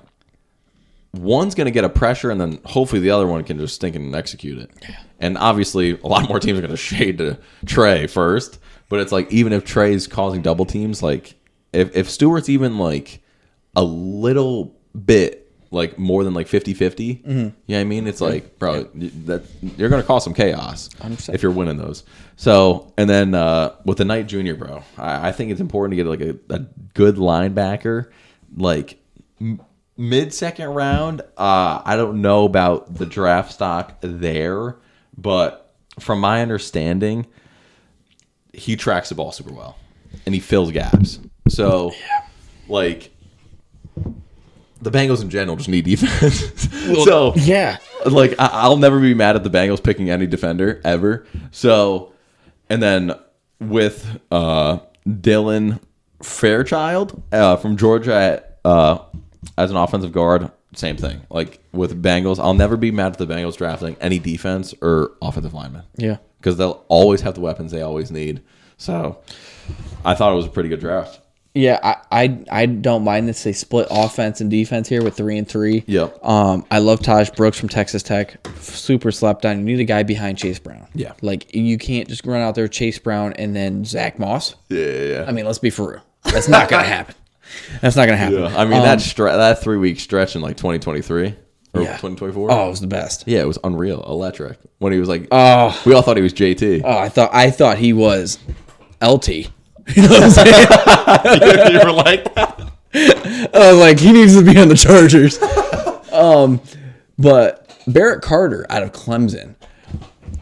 one's going to get a pressure, and then hopefully the other one can just stink and execute it. Yeah. And obviously, a lot more teams are going to shade to Trey first. But it's like, even if Trey's causing double teams, like, if Stewart's even like a little bit, like more than like 50-50, you know what I mean? It's like, bro, that you're going to cause some chaos 100%. if you're winning those. So, and then with the Knight Jr., bro, I think it's important to get like a good linebacker, like mid-second round. I don't know about the draft stock there, but from my understanding, he tracks the ball super well and he fills gaps. So, like, the Bengals in general just need defense. So, yeah. like, I'll never be mad at the Bengals picking any defender ever. So, and then with Dylan Fairchild from Georgia as an offensive guard, same thing. Like with Bengals, I'll never be mad at the Bengals drafting any defense or offensive lineman. Yeah. Because they'll always have the weapons they always need. So, I thought it was a pretty good draft. Yeah, I don't mind this. They split offense and defense here with 3 and 3. Yep. I love Taj Brooks from Texas Tech. Super slept on. You need a guy behind Chase Brown. Yeah. Like, you can't just run out there Chase Brown and then Zach Moss. Yeah. I mean, let's be for real. That's not going to happen. That's not going to happen. Yeah. I mean, that 3-week stretch in like 2023 or 2024. Oh, it was the best. Yeah, it was unreal, electric. When he was like, we all thought he was JT. Oh, I thought he was LT. You know what I'm saying? You were like that? I was like, he needs to be on the Chargers. But Barrett Carter out of Clemson.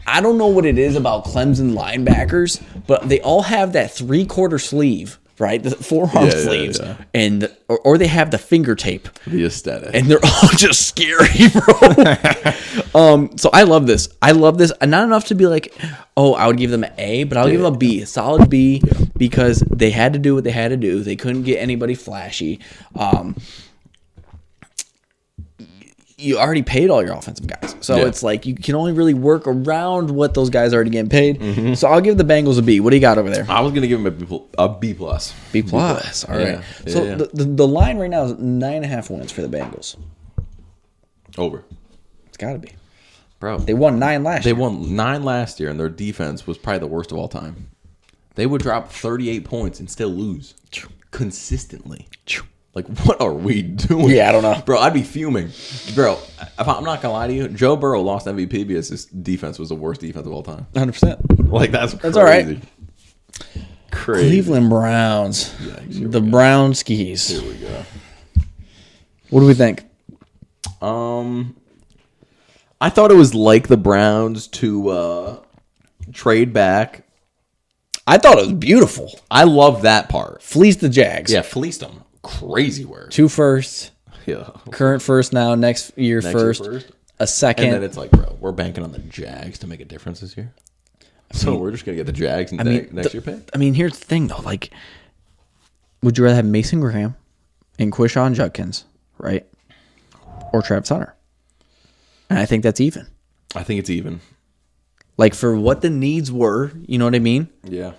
I don't know what it is about Clemson linebackers, but they all have that 3/4 sleeve, right? The forearm sleeves. Yeah. And or they have the finger tape. The aesthetic. And they're all just scary, bro. So I love this. And not enough to be like, oh, I would give them an A, but I'll give them a B, a solid B, because they had to do what they had to do. They couldn't get anybody flashy. You already paid all your offensive guys. So it's like you can only really work around what those guys are already getting paid. Mm-hmm. So I'll give the Bengals a B. What do you got over there? I was going to give him a B plus. B plus. All right. Yeah. So the line right now is 9.5 wins for the Bengals. Over. It's got to be. Bro. They won 9 last year. They won 9 last year, and their defense was probably the worst of all time. They would drop 38 points and still lose consistently. Like, what are we doing? Yeah, I don't know. Bro, I'd be fuming. Bro, if I'm not going to lie to you, Joe Burrow lost MVP because his defense was the worst defense of all time. 100%. Like, that's crazy. all right. Crazy. Cleveland Browns. Yikes, The Brown skis. Here we go. What do we think? I thought it was like the Browns to trade back. I thought it was beautiful. I love that part. Fleece the Jags. Yeah, fleeced them. Crazy word. 2 firsts. Yeah. Current first now. Next year first. A second. And then it's like, bro, we're banking on the Jags to make a difference this year. So we're just going to get the Jags next year pick? I mean, here's the thing, though. Like, would you rather have Mason Graham and Quishon Judkins, right? Or Travis Hunter? And I think that's even. I think it's even. Like, for what the needs were, you know what I mean? Yeah.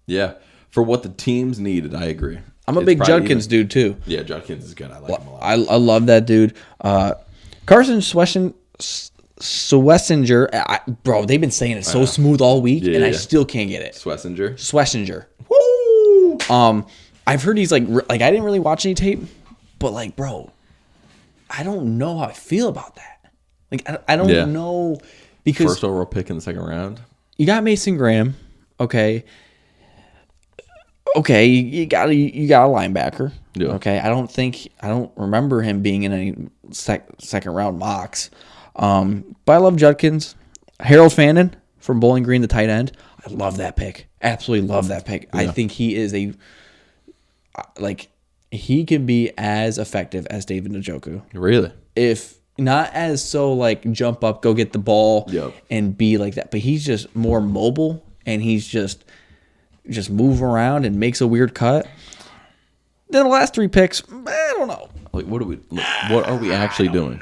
Yeah. For what the teams needed, I agree. I'm a big Judkins dude, too. Yeah, Judkins is good. I like him a lot. I love that dude. Carson Schlesinger, bro, they've been saying it so smooth all week, and I still can't get it. Schlesinger. Woo! I've heard he's like I didn't really watch any tape, but like, bro, I don't know how I feel about that. Like, I don't know, because first overall pick in the second round. You got Mason Graham, okay, you got a linebacker, okay. I don't remember him being in any second round mocks, but I love Judkins. Harold Fannin from Bowling Green, the tight end. I love that pick. Absolutely love that pick. Yeah. I think he is he can be as effective as David Njoku. Really? If not as so like jump up, go get the ball, and be like that. But he's just more mobile, and he's just move around and makes a weird cut. Then the last 3 picks, I don't know. Like, what are we actually doing?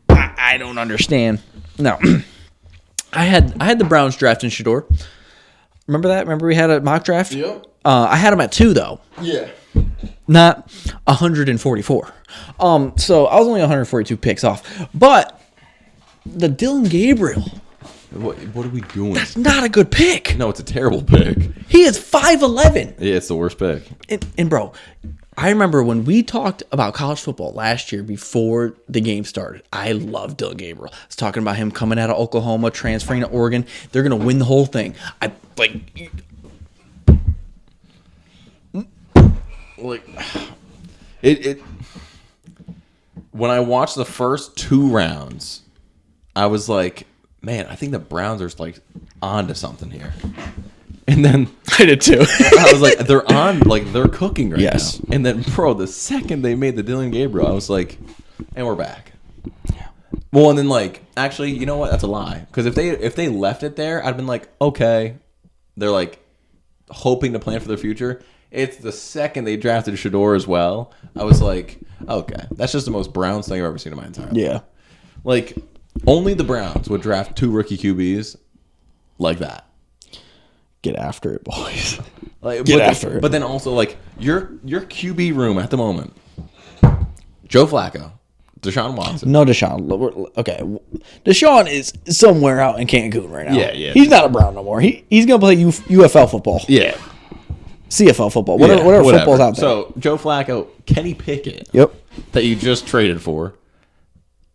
I don't understand. No. I had the Browns drafting Shedeur. Remember that? Remember we had a mock draft? Yep. I had him at 2 though. Yeah. Not 144. So I was only 142 picks off. But the Dylan Gabriel. What are we doing? That's not a good pick. No, it's a terrible pick. He is 5'11". Yeah, it's the worst pick. And bro, I remember when we talked about college football last year before the game started. I loved Dylan Gabriel. I was talking about him coming out of Oklahoma, transferring to Oregon. They're gonna win the whole thing. When I watched the first 2 rounds, I was like, man, I think the Browns are like on to something here. And then I did too. I was like, they're on, like they're cooking right now. And then, bro, the second they made the Dylan Gabriel, I was like, and we're back. Yeah. Well, and then actually, you know what? That's a lie. Because if they left it there, I'd been like, okay, they're like hoping to plan for their future. It's the second they drafted Shedeur as well. I was like, okay, that's just the most Browns thing I've ever seen in my entire life. Yeah. Like, only the Browns would draft 2 rookie QBs like that. Get after it, boys. Get after it. But then also, your QB room at the moment, Joe Flacco, Deshaun Watson. No Deshaun. Okay. Deshaun is somewhere out in Cancun right now. Yeah. He's not a Brown no more. He's going to play UFL football. Yeah. CFL football. Whatever football's out there. So, Joe Flacco, Kenny Pickett. Yep. That you just traded for.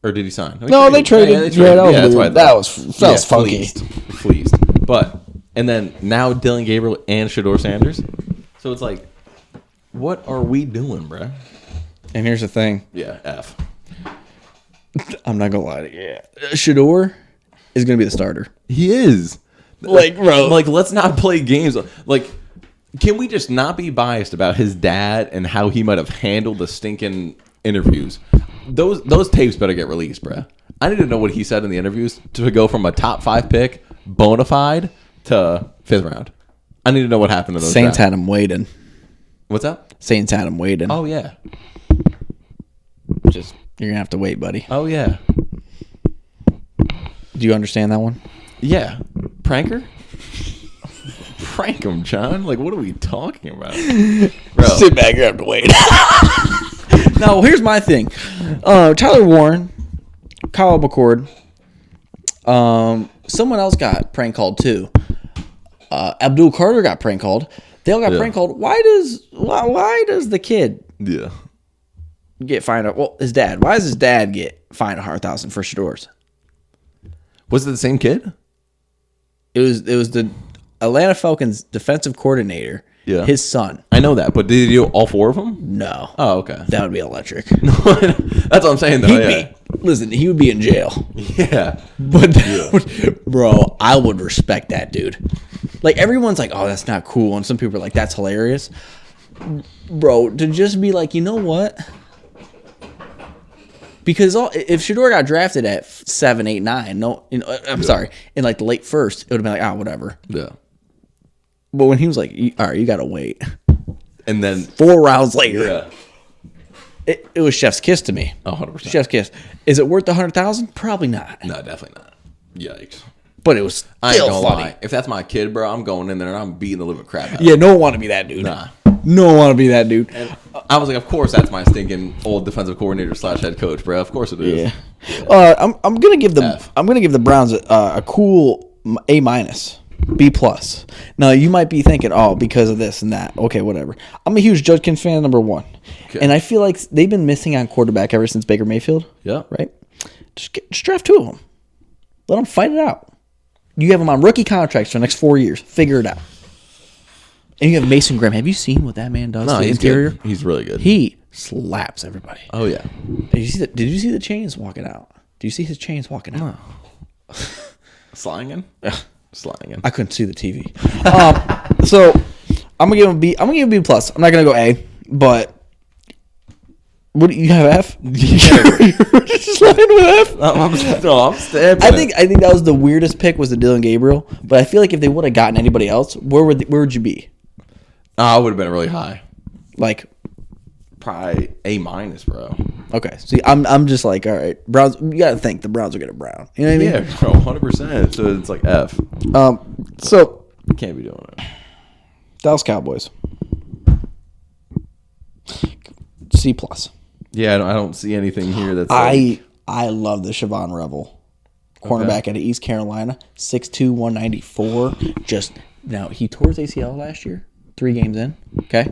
Or did he sign? No, they traded. Yeah, that was funky. Fleeced. But, and then now Dylan Gabriel and Shedeur Sanders. So it's like, what are we doing, bruh? And here's the thing. Yeah, F. I'm not going to lie to you. Yeah. Shedeur is going to be the starter. He is. Bro. Let's not play games. Can we just not be biased about his dad and how he might have handled the stinking interviews? Those tapes better get released, bruh. I need to know what he said in the interviews to go from a top 5 pick, bona fide, to 5th round. I need to know what happened to those Saints had him waiting. What's up? Saints had him waiting. Oh, yeah. You're going to have to wait, buddy. Oh, yeah. Do you understand that one? Yeah. Pranker? Prank him, John. What are we talking about? Bro. Sit back, you have to wait. Now, here's my thing. Tyler Warren, Kyle McCord, someone else got prank called too. Abdul Carter got prank called. They all got prank called. Why does the kid get fined? Well, his dad. Why does his dad get fined $100,000 for Shedeur's? Was it the same kid? It was the Atlanta Falcons defensive coordinator. Yeah. His son. I know that, but did he do all 4 of them? No. Oh, okay. That would be electric. That's what I'm saying, though. He would be in jail. Yeah. But, bro, I would respect that dude. Everyone's like, oh, that's not cool. And some people are like, that's hilarious. Bro, to just be like, you know what? Because if Shedeur got drafted at 7, 8, 9, sorry, in the late first, it would have been like, whatever. Yeah. But when he was like, all right, you got to wait. And then 4 rounds later, it was chef's kiss to me. 100%. Chef's kiss. Is it worth the $100,000? Probably not. No, definitely not. Yikes. but it was I ain't still gonna funny. lie. If that's my kid, bro, I'm going in there and I'm beating the living crap out of Yeah, no one want to be that dude. Nah. No one want to be that dude. And I was like, of course, that's my stinking old defensive coordinator / head coach, bro. Of course it is. Yeah. I'm gonna give the Browns a cool A-, B+. Now you might be thinking, oh, because of this and that. Okay, whatever. I'm a huge Judkins fan, number one, and I feel like they've been missing on quarterback ever since Baker Mayfield. Yeah. Right. Just draft 2 of them. Let them fight it out. You have them on rookie contracts for the next 4 years. Figure it out. And you have Mason Graham. Have you seen what that man does to the interior? Good. He's really good. He slaps everybody. Oh, yeah. Did you see the chains walking out? Do you see his chains walking out? No. Slanging? Yeah. Slanging. I couldn't see the TV. So I'm gonna give him B. I'm gonna give him B+. I'm not gonna go A, but what do you have F? You're just lying with F. I'm stabbing. I think that was the weirdest pick was the Dylan Gabriel, but I feel like if they would have gotten anybody else, where would you be? I would have been really high. Like probably A-, bro. Okay, see, I'm just like, all right, Browns. You gotta think the Browns will get a Brown. You know what I mean? Yeah, bro, 100%. So it's like F. So Can't be doing it. Dallas Cowboys. C+. Yeah, I don't see anything here that's. I love the Siobhan Revel, cornerback out of East Carolina, 6'2", 194. Just now he tore his ACL last year, 3 games in. Okay,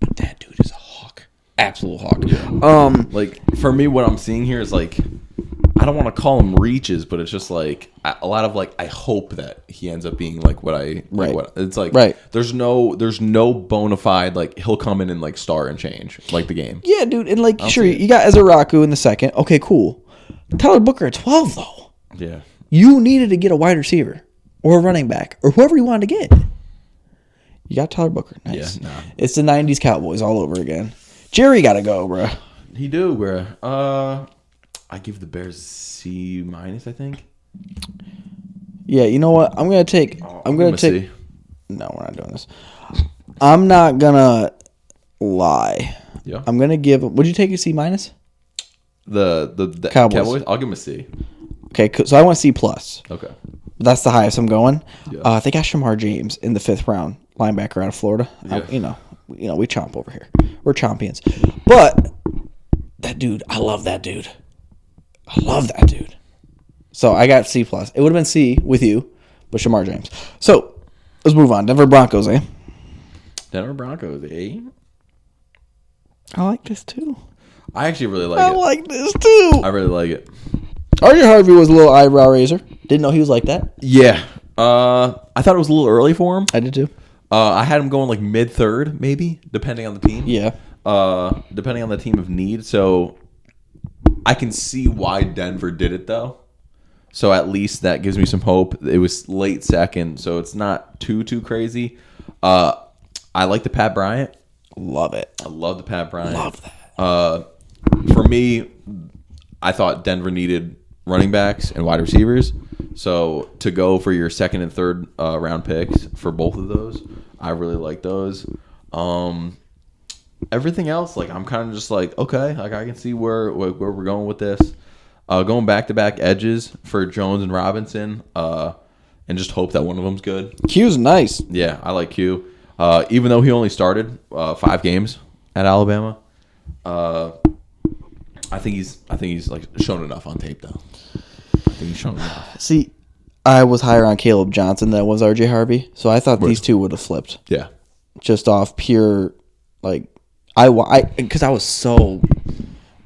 but that dude is a hawk, absolute hawk. Like for me, what I'm seeing here is like, I don't want to call them reaches, but it's just like a lot of like I hope that he ends up being like what I Right. What it's like. Right. There's no bona fide like he'll come in and like start and change like the game. Yeah, dude, and like sure you got Ezra Raku in the second. Okay, cool. Tyler Booker at 12 though. Yeah. You needed to get a wide receiver or a running back or whoever you wanted to get. You got Tyler Booker. Nice. Yeah, nah. It's the 90s Cowboys all over again. Jerry got to go, bro. He do, bro. I give the Bears C-, I think. Yeah, you know what? I'm going to take... I'm going to take... C. No, we're not doing this. I'm not going to lie. Yeah. I'm going to give... Would you take a C-? The Cowboys. I'll give him a C. Okay, so I want C+. Okay. That's the highest I'm going. Yeah. They got Shamar James in the 5th round, linebacker out of Florida. Yeah. You know, we chomp over here. We're champions. But that dude, I love that dude. I love that dude. So I got C+. It would have been C with you, but Shamar James. So let's move on. Denver Broncos, eh? Denver Broncos, eh? I like this too. I actually really like I it. like this too. I really like it. RJ Harvey was a little eyebrow raiser. Didn't know he was like that. Yeah. I thought it was a little early for him. I did too. I had him going like mid-third, maybe, depending on the team. Yeah. Depending on the team of need. So I can see why Denver did it, though. So at least that gives me some hope. It was late second, so it's not too crazy. I like the Pat Bryant. Love it. I love the Pat Bryant. Love that. For me, I thought Denver needed running backs and wide receivers. So to go for your second and third round picks for both of those, I really like those. Everything else, like I'm kind of just like, okay, like I can see where we're going with this. Going back-to-back edges for Jones and Robinson, and just hope that one of them's good. Q's nice. Yeah, I like Q. Even though he only started 5 games at Alabama, I think he's like shown enough on tape though. I think he's shown enough. See, I was higher on Caleb Johnson than I was RJ Harvey, so I thought these two would have flipped. Yeah, just off pure like I because I was so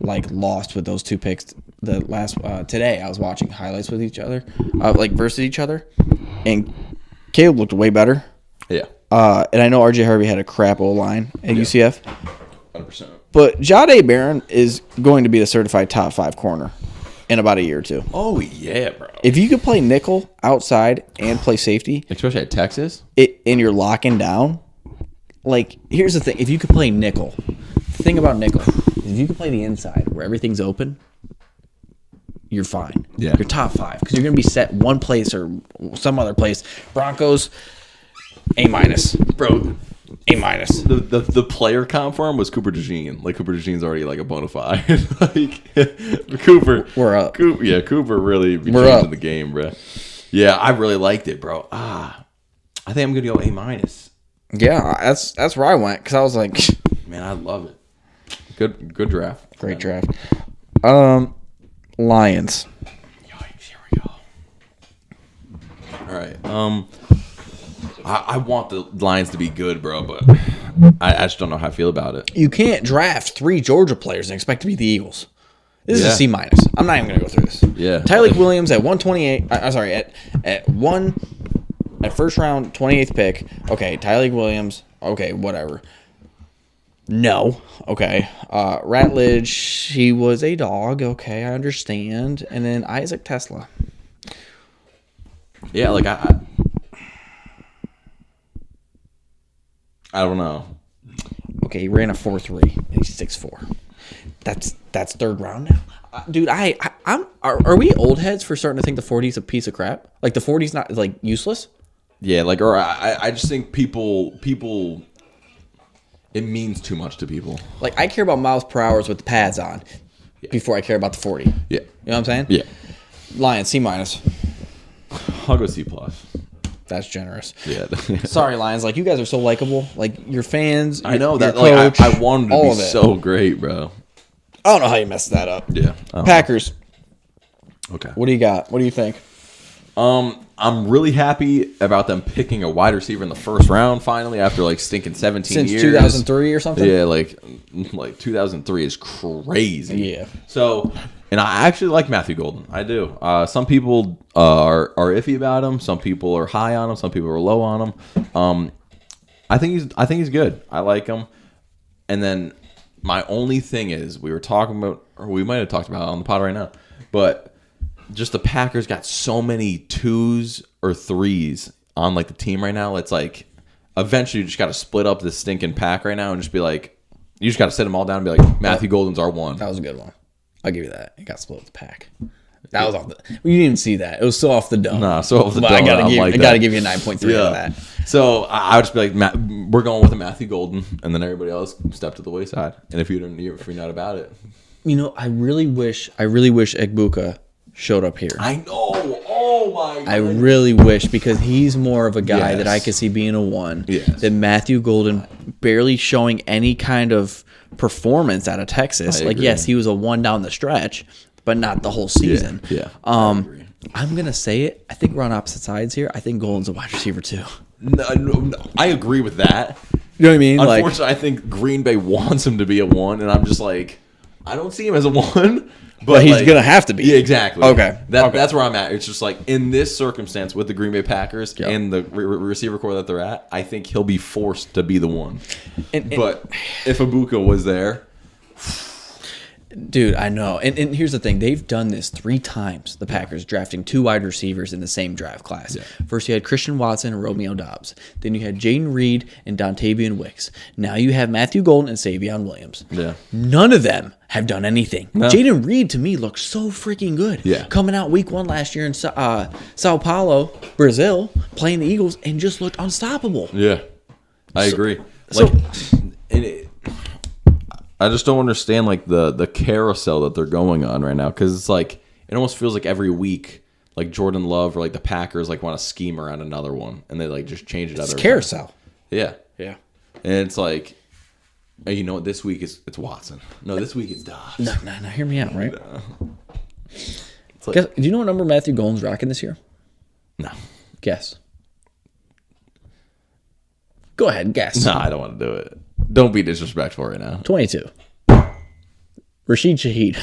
like lost with those two picks. The last today I was watching highlights with each other, like versus each other, and Caleb looked way better. Yeah. And I know RJ Harvey had a crap O line at UCF. 100%. But Jahdae Barron is going to be the certified top 5 corner in about a year or two. Oh yeah, bro. If you could play nickel outside and play safety, Especially at Texas. and you're locking down, like here's the thing: if you could play nickel, the thing about nickel is if you could play the inside where everything's open, you're fine. Yeah. You're top 5 because you're going to be set one place or some other place. Broncos, A-, Bro, A-. the player comp for him was Cooper DeJean. Like Cooper DeJean's already like a bona fide. Like Cooper. We're up. Cooper really be We're changing up. the game, bro. Yeah, I really liked it, bro. I think I'm gonna go A-. Yeah, that's where I went because I was like, man, I love it. Good draft. Great draft. Lions. Yikes! Here we go. All right. I want the Lions to be good, bro, but I just don't know how I feel about it. You can't draft 3 Georgia players and expect to be the Eagles. This is a C-. I'm not even gonna go through this. Yeah. Tyreek Williams at 128. I'm sorry, at first round 28th pick. Okay, Tyreek Williams. Okay, whatever. No. Okay. Ratledge, he was a dog. Okay, I understand. And then Isaac Tesla. Yeah, like I don't know. Okay, he ran a 4.3 and he's 6'4". That's third round now. Dude, are we old heads for starting to think the 40's a piece of crap? Like the 40's not like useless? Yeah, like or I just think people it means too much to people. Like I care about miles per hour with the pads on before I care about the 40. Yeah. You know what I'm saying? Yeah. Lions, C-. I'll go C+. That's generous. Yeah. Sorry, Lions. Like you guys are so likable. Like your fans. I know that. Coach, like I wanted to be so great, bro. I don't know how you messed that up. Yeah. Packers. Okay. What do you got? What do you think? I'm really happy about them picking a wide receiver in the first round finally after like stinking 17 years. Since 2003 or something? Yeah, like 2003 is crazy. Yeah. So, and I actually like Matthew Golden. I do. Some people are iffy about him. Some people are high on him. Some people are low on him. I think he's good. I like him. And then my only thing is we were talking about, or we might have talked about it on the pod right now, but just the Packers got so many 2s or 3s on like the team right now. It's like eventually you just got to split up this stinking pack right now and just be like, you just got to sit them all down and be like, Matthew Golden's our one. That was a good one. I'll give you that. It got split with the pack. That was off the. You didn't even see that. It was so off the dome. Nah, so off the dome. I gotta give you a 9.3 on that. So I would just be like, we're going with a Matthew Golden, and then everybody else stepped to the wayside. And if you're not about it, you know, I really wish Egbuka showed up here. I know. Oh my God. I really wish, because he's more of a guy that I could see being a 1 than Matthew Golden, barely showing any kind of performance out of Texas. Like, yes, he was a 1 down the stretch, but not the whole season. Yeah. I'm gonna say it. I think we're on opposite sides here. I think Golden's a wide receiver too. No, I agree with that. You know what I mean? Unfortunately, I think Green Bay wants him to be a 1, and I'm just like, I don't see him as a 1. But he's gonna have to be. Yeah, exactly. Okay. That's where I'm at. It's just like in this circumstance with the Green Bay Packers and the receiver core that they're at, I think he'll be forced to be the 1. But if Egbuka was there, dude, I know. And here's the thing. They've done this 3 times, the Packers, drafting 2 wide receivers in the same draft class. Yeah. First, you had Christian Watson and Romeo Doubs. Then you had Jaden Reed and Dontavian Wicks. Now you have Matthew Golden and Savion Williams. Yeah. None of them have done anything. No. Jaden Reed, to me, looks so freaking good. Yeah. Coming out week 1 last year in Sao Paulo, Brazil, playing the Eagles, and just looked unstoppable. Yeah. I agree. I just don't understand like the carousel that they're going on right now, because it's like it almost feels like every week like Jordan Love or like the Packers like want to scheme around another one and they like just change it. It's carousel. Yeah, yeah. And it's like, hey, you know what? This week it's Watson. No, this week it's Dobbs. No. Hear me out, right? No. Like, do you know what number Matthew Golden's rocking this year? No. Guess. Go ahead, guess. No, I don't want to do it. Don't be disrespectful right now. 22. Rashid Shaheed.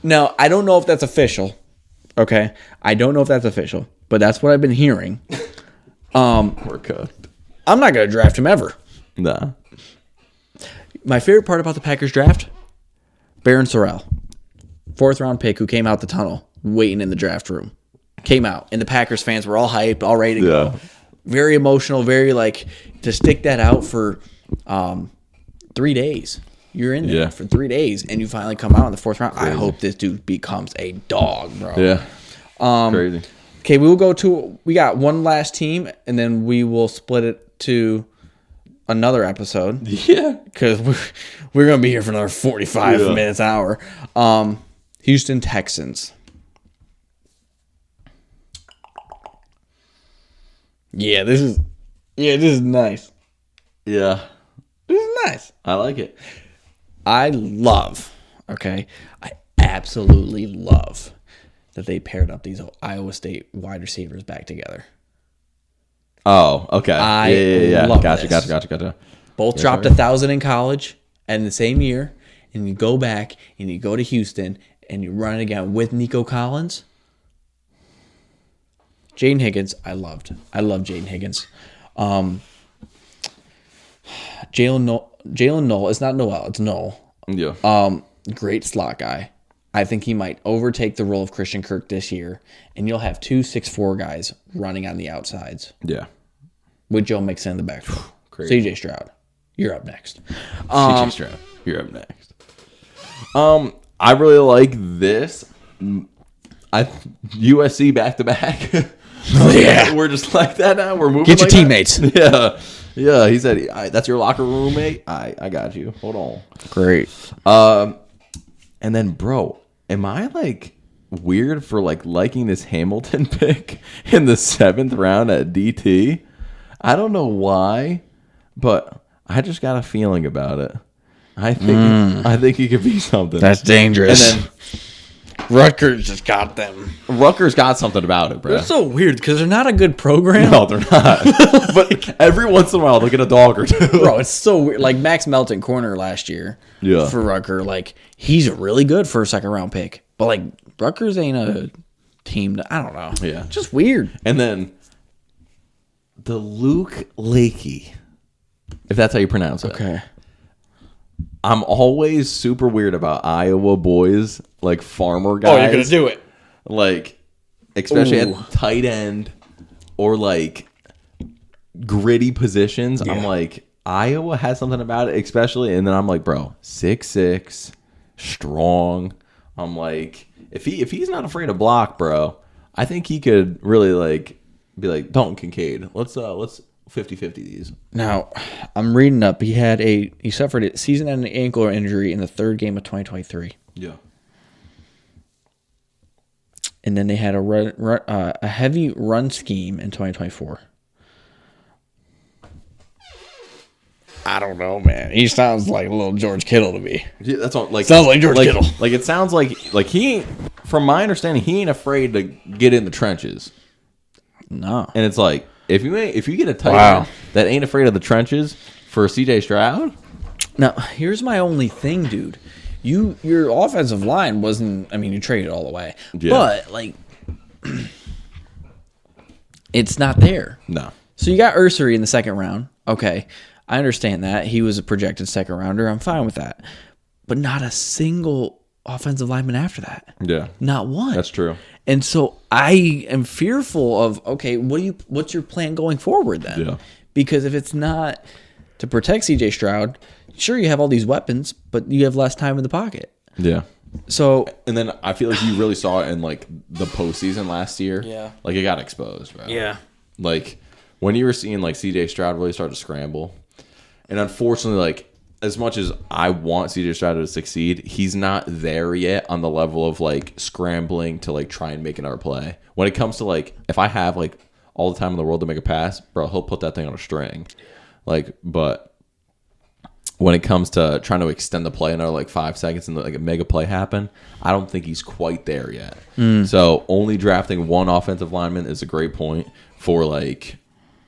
Now, I don't know if that's official. Okay? I don't know if that's official, but that's what I've been hearing. We're cooked. I'm not going to draft him ever. Nah. My favorite part about the Packers draft, Baron Sorrell. 4th round pick who came out the tunnel waiting in the draft room. Came out, and the Packers fans were all hyped, all ready to go. Very emotional, very like to stick that out for 3 days. You're in there for 3 days, and you finally come out in the 4th round. Crazy. I hope this dude becomes a dog, bro. Yeah. Crazy. Okay, we got one last team, and then we will split it to another episode. Yeah. Because we're going to be here for another 45 minutes, hour. Houston Texans. Yeah, this is nice. Yeah. This is nice. I like it. I absolutely love that they paired up these Iowa State wide receivers back together. Oh, okay. Yeah. Love Gotcha. this. Both dropped 1,000 in college and the same year, and you go back and you go to Houston and you run it again with Nico Collins. Jaden Higgins, I love Jaden Higgins. Jalen Noel. It's not Noel. It's Noel. Yeah. Great slot guy. I think he might overtake the role of Christian Kirk this year, and you'll have 2 6'4" guys running on the outsides. Yeah. With Joe Mixon in the backfield. CJ Stroud, you're up next. CJ Stroud, you're up next. I really like this. USC back to back. Yeah, we're just like that now. We're moving. Get your like teammates. That? Yeah. He said, "That's your locker room roommate." I got you. Hold on. Great. And then, bro, am I like weird for like liking this Hamilton pick in the 7th round at DT? I don't know why, but I just got a feeling about it. I think he could be something. That's dangerous. And then Rutgers just got them. Rutgers got something about it, bro. They're so weird because they're not a good program. No, they're not. But every once in a while, they'll get a dog or two. Bro, it's so weird. Like Max Melton, corner last year for Rutgers. Like, he's a really good first, 2nd round pick. But, like, Rutgers ain't a team that, I don't know. Yeah. Just weird. And then the Luke Lakey, if that's how you pronounce it. Okay. I'm always super weird about Iowa boys, like farmer guys. Oh, you're going to do it. Like, especially at tight end or like gritty positions. Yeah. I'm like, Iowa has something about it, especially. And then I'm like, bro, 6'6", strong. I'm like, if he's not afraid to block, bro, I think he could really like be like Dalton Kincaid. Let's 50-50 these. Now, I'm reading up. He suffered a season-ending ankle injury in the 3rd game of 2023. Yeah. And then they had a heavy run scheme in 2024. I don't know, man. He sounds like a little George Kittle to me. Yeah, that's what, like sounds like George Kittle. Like it sounds like he ain't, from my understanding, he ain't afraid to get in the trenches. No. And it's like if you get a tight end that ain't afraid of the trenches for CJ Stroud. Now, here's my only thing, dude. Your offensive line wasn't, I mean, you traded all the way. Yeah. But like it's not there. No. So you got Ursary in the 2nd round. Okay. I understand that. He was a projected 2nd rounder. I'm fine with that. But not a single offensive lineman after that. Yeah. Not one. That's true. And so I am fearful of, okay, what's your plan going forward then? Yeah. Because if it's not to protect CJ Stroud, sure, you have all these weapons, but you have less time in the pocket. Yeah. So, and then I feel like you really saw it in like the postseason last year. Yeah. Like it got exposed, bro. Yeah. Like when you were seeing like CJ Stroud really start to scramble. And unfortunately, like as much as I want CJ Stroud to succeed, he's not there yet on the level of like scrambling to like try and make another play. When it comes to like, if I have like all the time in the world to make a pass, bro, he'll put that thing on a string. Like, but when it comes to trying to extend the play another like 5 seconds and like a mega play happen, I don't think he's quite there yet. So only drafting one offensive lineman is a great point for like,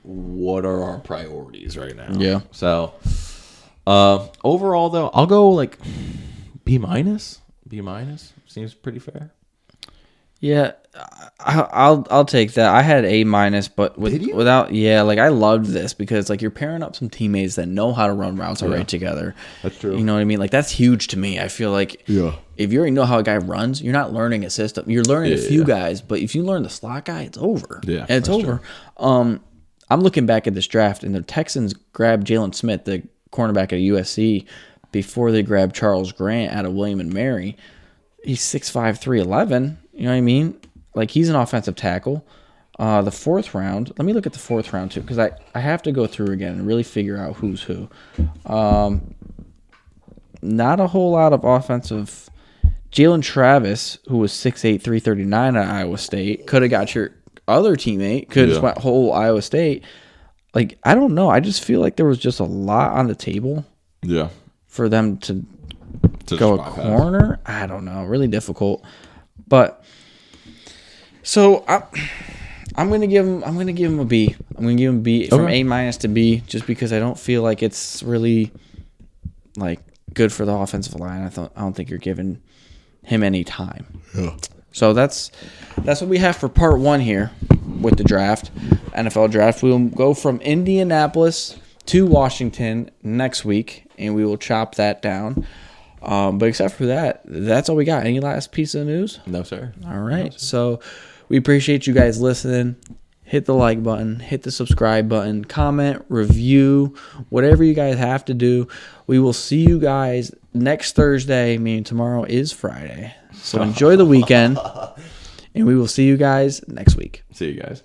what are our priorities right now? Yeah. So overall though, I'll go like B minus. B minus seems pretty fair. Yeah, I'll take that. I had A minus, but without like I loved this because like you're pairing up some teammates that know how to run routes already together. That's true. You know what I mean? Like that's huge to me. I feel like if you already know how a guy runs, you're not learning a system. You're learning a few guys, but if you learn the slot guy, it's over. Yeah, and it's over. I'm looking back at this draft, and the Texans grabbed Jalen Smith, the cornerback at USC, before they grabbed Charles Grant out of William and Mary. He's 6'5", 311. You know what I mean? Like, he's an offensive tackle. The 4th round, let me look at the 4th round, too, because I have to go through again and really figure out who's who. Not a whole lot of offensive. Jalen Travis, who was 6'8", 339 at Iowa State, could have got your other teammate could have went whole Iowa State. Like, I don't know. I just feel like there was just a lot on the table. Yeah. For them to go a corner. I don't know. Really difficult. But so I'm gonna give him a B. I'm gonna give him a B from A- to B, just because I don't feel like it's really like good for the offensive line. I don't think you're giving him any time. Yeah. So that's what we have for part 1 here with the draft, NFL draft. We'll go from Indianapolis to Washington next week, and we will chop that down. But except for that, that's all we got. Any last piece of news? No, sir. All right. No, sir. So we appreciate you guys listening. Hit the like button, hit the subscribe button, comment, review, whatever you guys have to do. We will see you guys next Thursday, meaning tomorrow is Friday. So enjoy the weekend, and we will see you guys next week. See you guys.